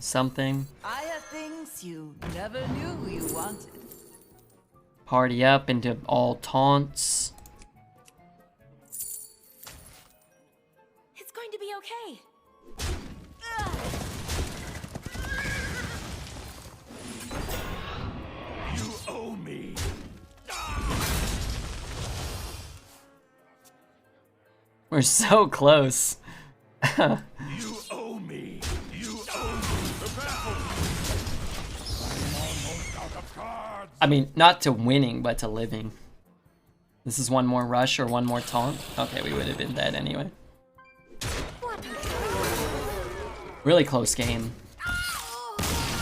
Something. I have things you never knew you wanted. Party up into all taunts. It's going to be okay. You owe me. We're so close. You owe me. You owe me. The battle. I'm almost out of cards. I mean, not to winning, but to living. This is one more rush or one more taunt. Okay, we would have been dead anyway. Really close game.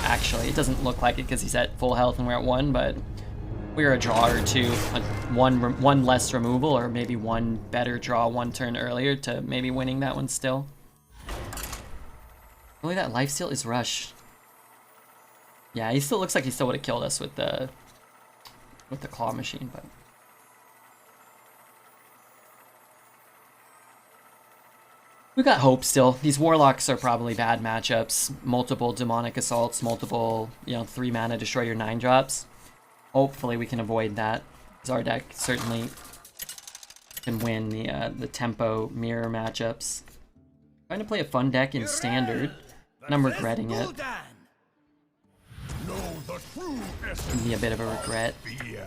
Actually, it doesn't look like it because he's at full health and we're at 1, but we're a draw or two. One less removal, or maybe one better draw one turn earlier to maybe winning that one still. Only that lifesteal is rush. Yeah, he still looks like he still would have killed us with the claw machine, but we got hope still. These warlocks are probably bad matchups. Multiple demonic assaults, multiple, 3 mana destroy your 9 drops. Hopefully we can avoid that, because our deck certainly can win the tempo mirror matchups. Trying to play a fun deck in standard, and I'm regretting it. Know the true essence. Can be a bit of a regret. Fear.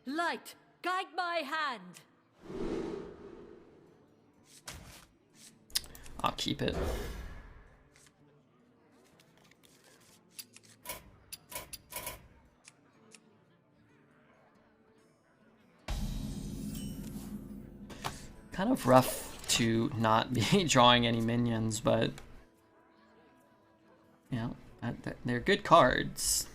Light, guide my hand. I'll keep it. Kind of rough to not be drawing any minions, but they're good cards.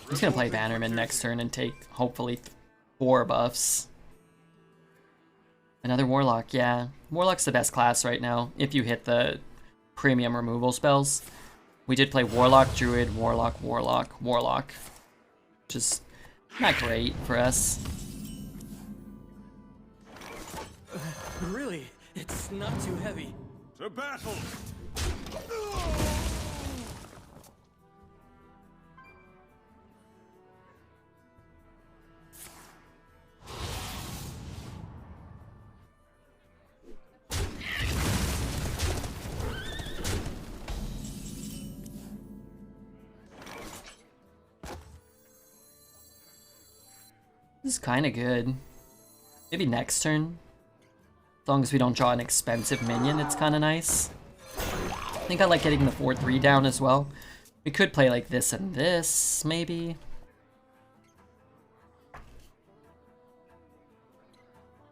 He's gonna play Bannerman next turn and take, hopefully, 4 buffs. Another Warlock, yeah. Warlock's the best class right now, if you hit the premium removal spells. We did play Warlock, Druid, Warlock, Warlock, Warlock. Which is not great for us. really, it's not too heavy. To battle. This is kind of good. Maybe next turn. As long as we don't draw an expensive minion, it's kind of nice. I think I like getting the 4/3 down as well. We could play like this and this, maybe.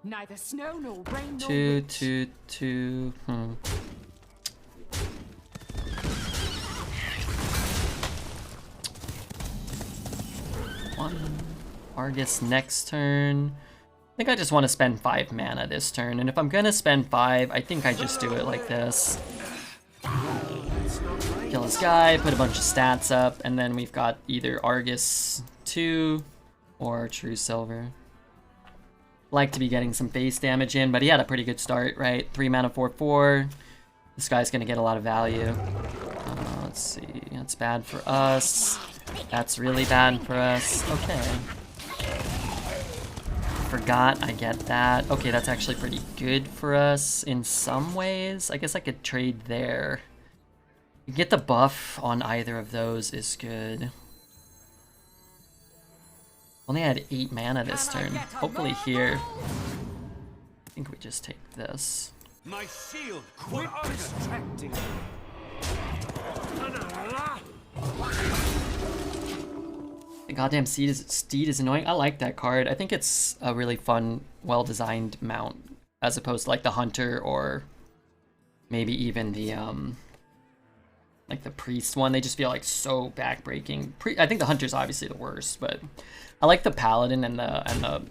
Neither snow nor rain nor 2, witch. 2, 2. One. Argus next turn. think I just want to spend 5 mana this turn, and if I'm gonna spend 5, I think I just do it like this. Kill this guy, put a bunch of stats up, and then we've got either Argus 2 or True Silver. Like to be getting some base damage in, but he had a pretty good start, right? 3 mana 4/4. This guy's gonna get a lot of value. Let's see, that's bad for us. That's really bad for us. Okay. Forgot, I get that. Okay, that's actually pretty good for us in some ways. I guess I could trade there. Get the buff on either of those is good. Only had 8 mana this turn. Hopefully here. I think we just take this. My shield. Quit distracting me. The goddamn steed is annoying. I like that card. I think it's a really fun, well-designed mount, as opposed to like the hunter or maybe even the like the priest one. They just feel like so backbreaking. I think the hunter's obviously the worst, but I like the paladin and the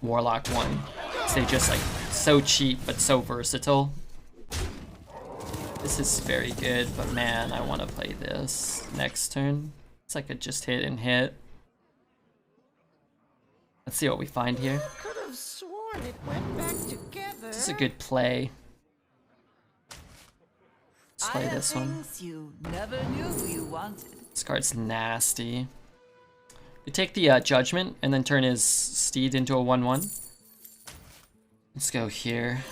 warlock one. So they just like so cheap but so versatile. This is very good, but man, I want to play this next turn. It's like a just hit and hit. Let's see what we find here. Could have sworn it went back together. This is a good play. Let's play this one. Things you never knew you wanted. This card's nasty. We take the judgment and then turn his steed into a 1/1. Let's go here.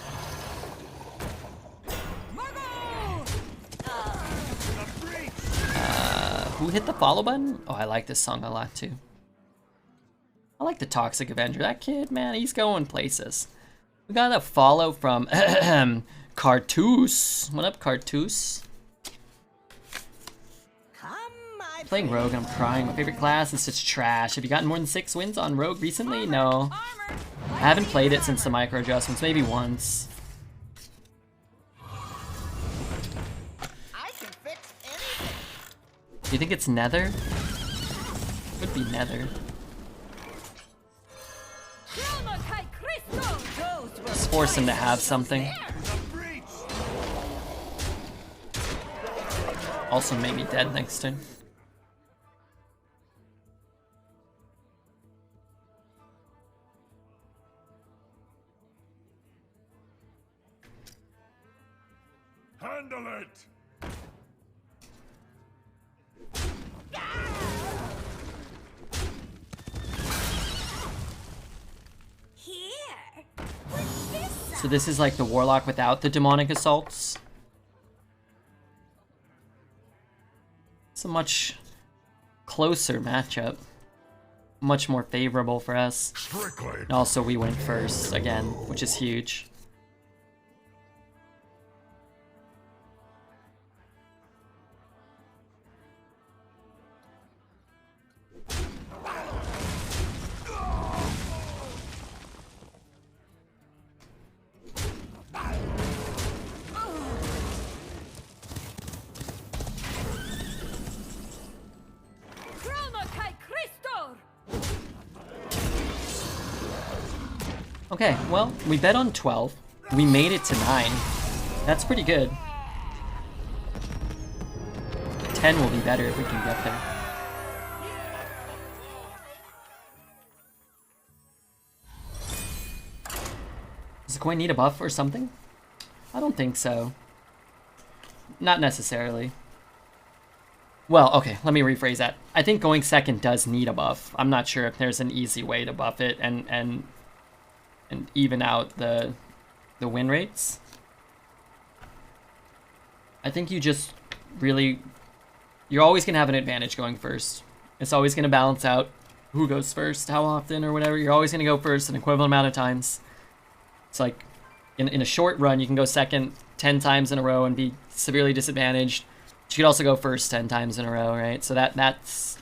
Who hit the follow button? Oh, I like this song a lot too. I like the Toxic Avenger. That kid, man, he's going places. We got a follow from Cartoose. What up, Cartoose? Playing Rogue and I'm crying. My favorite class is such trash. Have you gotten more than 6 wins on Rogue recently? No. I haven't played it since the micro adjustments, maybe once. Do you think it's Nether? Could be Nether. Just force him to have something. Also make me dead next turn. Handle it. So this is like the warlock without the demonic assaults. It's a much closer matchup. Much more favorable for us. And also we went first again, which is huge. Okay, well, we bet on 12. We made it to 9. That's pretty good. 10 will be better if we can get there. Does the coin need a buff or something? I don't think so. Not necessarily. Well, okay, let me rephrase that. I think going second does need a buff. I'm not sure if there's an easy way to buff it and even out the win rates. I think you just really... You're always going to have an advantage going first. It's always going to balance out who goes first, how often, or whatever. You're always going to go first an equivalent amount of times. It's like, in a short run, you can go second 10 times in a row and be severely disadvantaged. But you could also go first 10 times in a row, right? So that's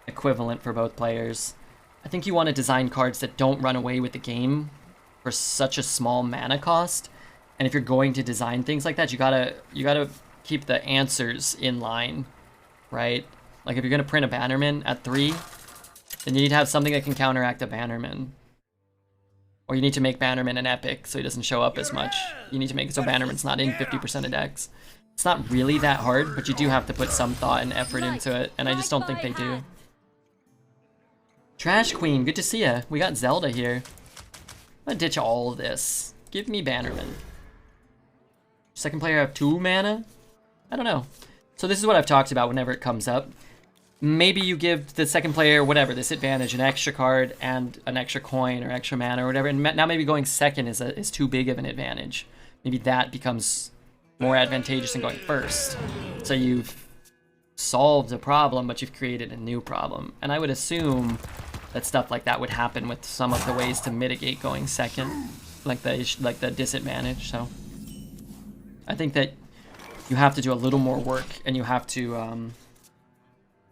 equivalent for both players. I think you want to design cards that don't run away with the game for such a small mana cost. And if you're going to design things like that, you gotta keep the answers in line, right? Like if you're gonna print a Bannerman at 3, then you need to have something that can counteract a Bannerman. Or you need to make Bannerman an epic so he doesn't show up as much. You need to make it so Bannerman's not in 50% of decks. It's not really that hard, but you do have to put some thought and effort into it, and I just don't think they do. Trash Queen, good to see ya. We got Zelda here. I'm gonna ditch all of this. Give me Bannerman. Second player have 2 mana? I don't know. So this is what I've talked about whenever it comes up. Maybe you give the second player, whatever, this advantage, an extra card and an extra coin or extra mana or whatever, and now maybe going second is too big of an advantage. Maybe that becomes more advantageous than going first. So you've solved a problem, but you've created a new problem. And I would assume that stuff like that would happen with some of the ways to mitigate going second, like the disadvantage. So I think that you have to do a little more work, and you have to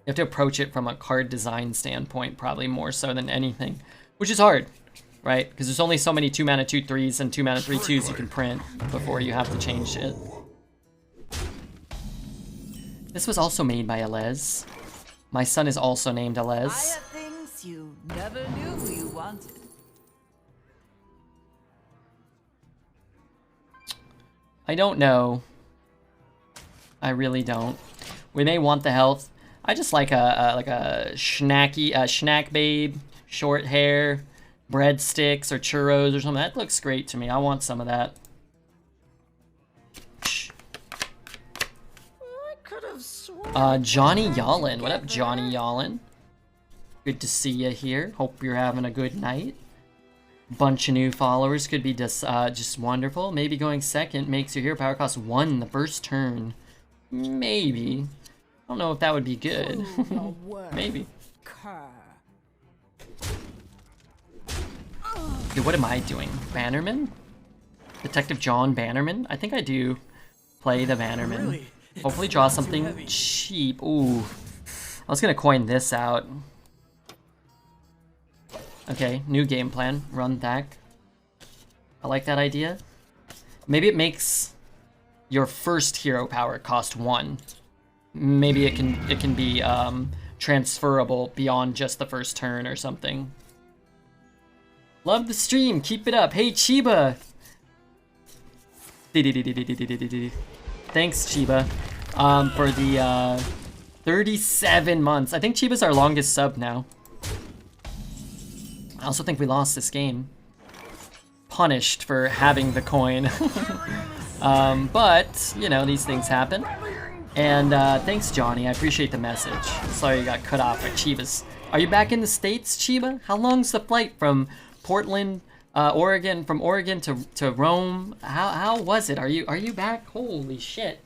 approach it from a card design standpoint, probably more so than anything, which is hard, right? Because there's only so many 2 mana 2/3s and 2 mana 3/2s you can print before you have to change it. This was also made by Alez. My son is also named I Alez. have things you never knew you wanted. I don't know. I really don't. We may want the health. I just like a snack babe, short hair, breadsticks or churros or something. That looks great to me. I want some of that. I could have sworn. Johnny Yallin. What up, Johnny Yallin? Good to see you here. Hope you're having a good night. Bunch of new followers could be just wonderful. Maybe going second makes your hero power cost 1 the first turn. Maybe. I don't know if that would be good. Maybe. Dude, what am I doing? Bannerman? Detective John Bannerman? I think I do play the Bannerman. Really? Hopefully draw something cheap. Ooh. I was gonna coin this out. Okay, new game plan. Run that. I like that idea. Maybe it makes your first hero power cost 1. Maybe it can be transferable beyond just the first turn or something. Love the stream. Keep it up. Hey, Chiba. Thanks, Chiba, for the 37 months. I think Chiba's our longest sub now. I also think we lost this game. Punished for having the coin. But, you know, these things happen. And thanks, Johnny. I appreciate the message. Sorry you got cut off by Chiba's. Are you back in the States, Chiba? How long's the flight from Portland, Oregon, from Oregon to Rome? How was it? Are you back? Holy shit.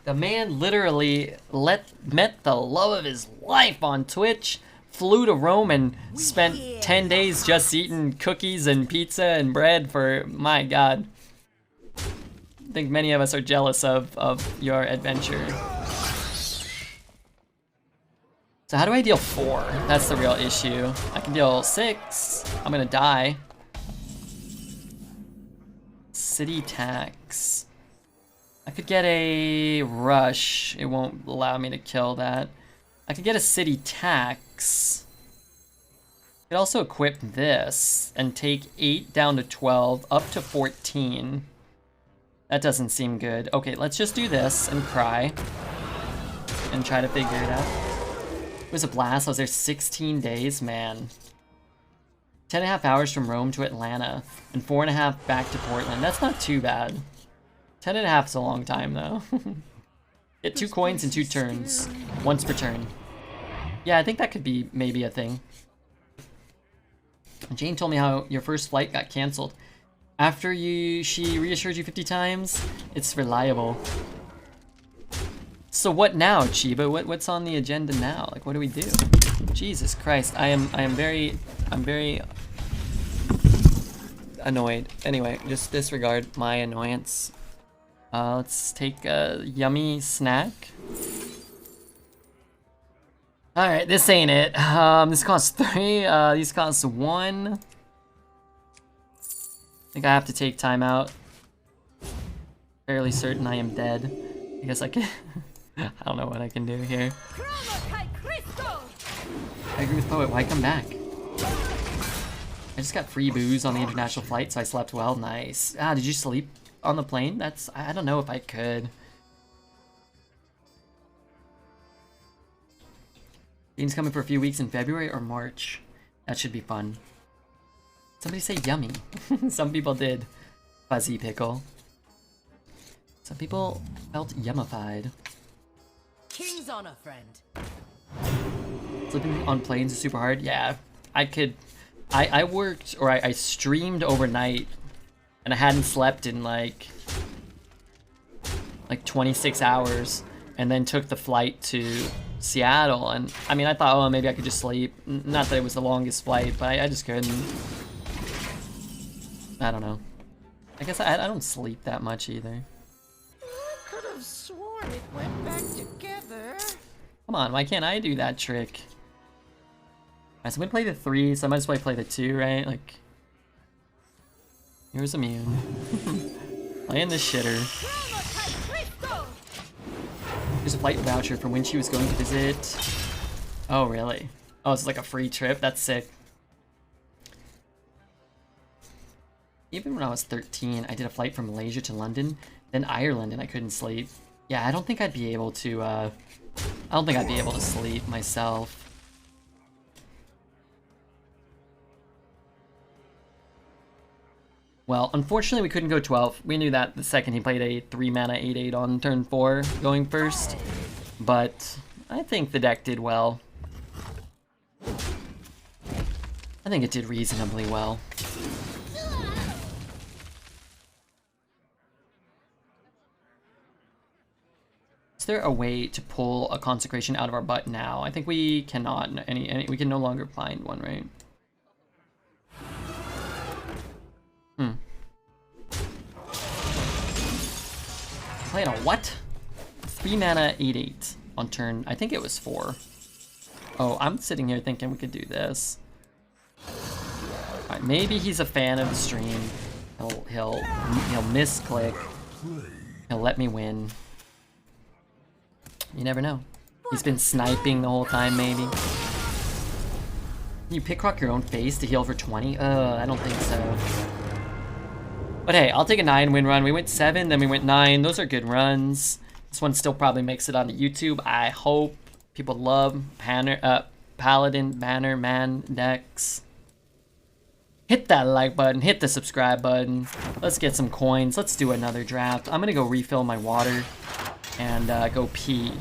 The man literally met the love of his life on Twitch, flew to Rome, and spent 10 days just eating cookies and pizza and bread for, my god. I think many of us are jealous of your adventure. So how do I deal 4? That's the real issue. I can deal 6. I'm gonna die. City tax. I could get a rush. It won't allow me to kill that. I could get a city tax. I could also equip this and take 8 down to 12, up to 14. That doesn't seem good. Okay, let's just do this and cry and try to figure it out. It was a blast. I was there 16 days, man. 10.5 hours from Rome to Atlanta and 4.5 back to Portland. That's not too bad. 10.5 is a long time, though. Get 2 coins in 2 turns. Once per turn. Yeah, I think that could be maybe a thing. Jane told me how your first flight got canceled. After she reassured you 50 times, it's reliable. So what now, Chiba? What's on the agenda now? Like, what do we do? Jesus Christ, I'm very annoyed. Anyway, just disregard my annoyance. Let's take a yummy snack. Alright, this ain't it. This costs 3, these cost 1. I think I have to take time out. Fairly certain I am dead. I guess I can I don't know what I can do here. Chronokai Crystal! I agree with Poet, why come back? I just got free booze on the international flight, so I slept well. Nice. Ah, did you sleep on the plane? I don't know if I could. Dean's coming for a few weeks in February or March. That should be fun. Somebody say yummy. Some people did. Fuzzy pickle. Some people felt yummified. King's honor, friend. Sleeping on planes is super hard. Yeah, I could. I worked, or I streamed overnight, and I hadn't slept in like 26 hours, and then took the flight to Seattle. And I mean, I thought, oh, maybe I could just sleep. Not that it was the longest flight, but I just couldn't. I don't know. I guess I don't sleep that much either. I could have sworn it went back together. Come on, why can't I do that trick? Alright, so I'm gonna play the 3, so I might as well play the 2, right? Like, here's immune. Playing this shitter. Here's a flight voucher for when she was going to visit. Oh, really? Oh, it's like a free trip? That's sick. Even when I was 13, I did a flight from Malaysia to London, then Ireland, and I couldn't sleep. Yeah, I don't think I'd be able to, I don't think I'd be able to sleep myself. Well, unfortunately we couldn't go 12. We knew that the second he played a 3 mana 8/8 on turn 4 going first. But I think the deck did well. I think it did reasonably well. Is there a way to pull a consecration out of our butt now? I think we cannot. We can no longer find one, right? Playing a what? 3 mana 8/8 on turn. I think it was 4. Oh, I'm sitting here thinking we could do this. Alright, maybe he's a fan of the stream. He'll misclick. He'll let me win. You never know. He's been sniping the whole time, maybe. You pickrock your own face to heal for 20? I don't think so. But hey, I'll take a 9-win run. We went 7, then we went 9. Those are good runs. This one still probably makes it onto YouTube. I hope people love Paladin Banner Man decks. Hit that like button, hit the subscribe button. Let's get some coins. Let's do another draft. I'm gonna go refill my water and go pee.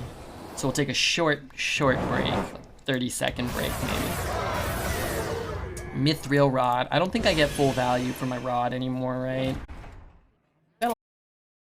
So we'll take a short break, 30-second break maybe. Mithril rod. I don't think I get full value for my rod anymore, right?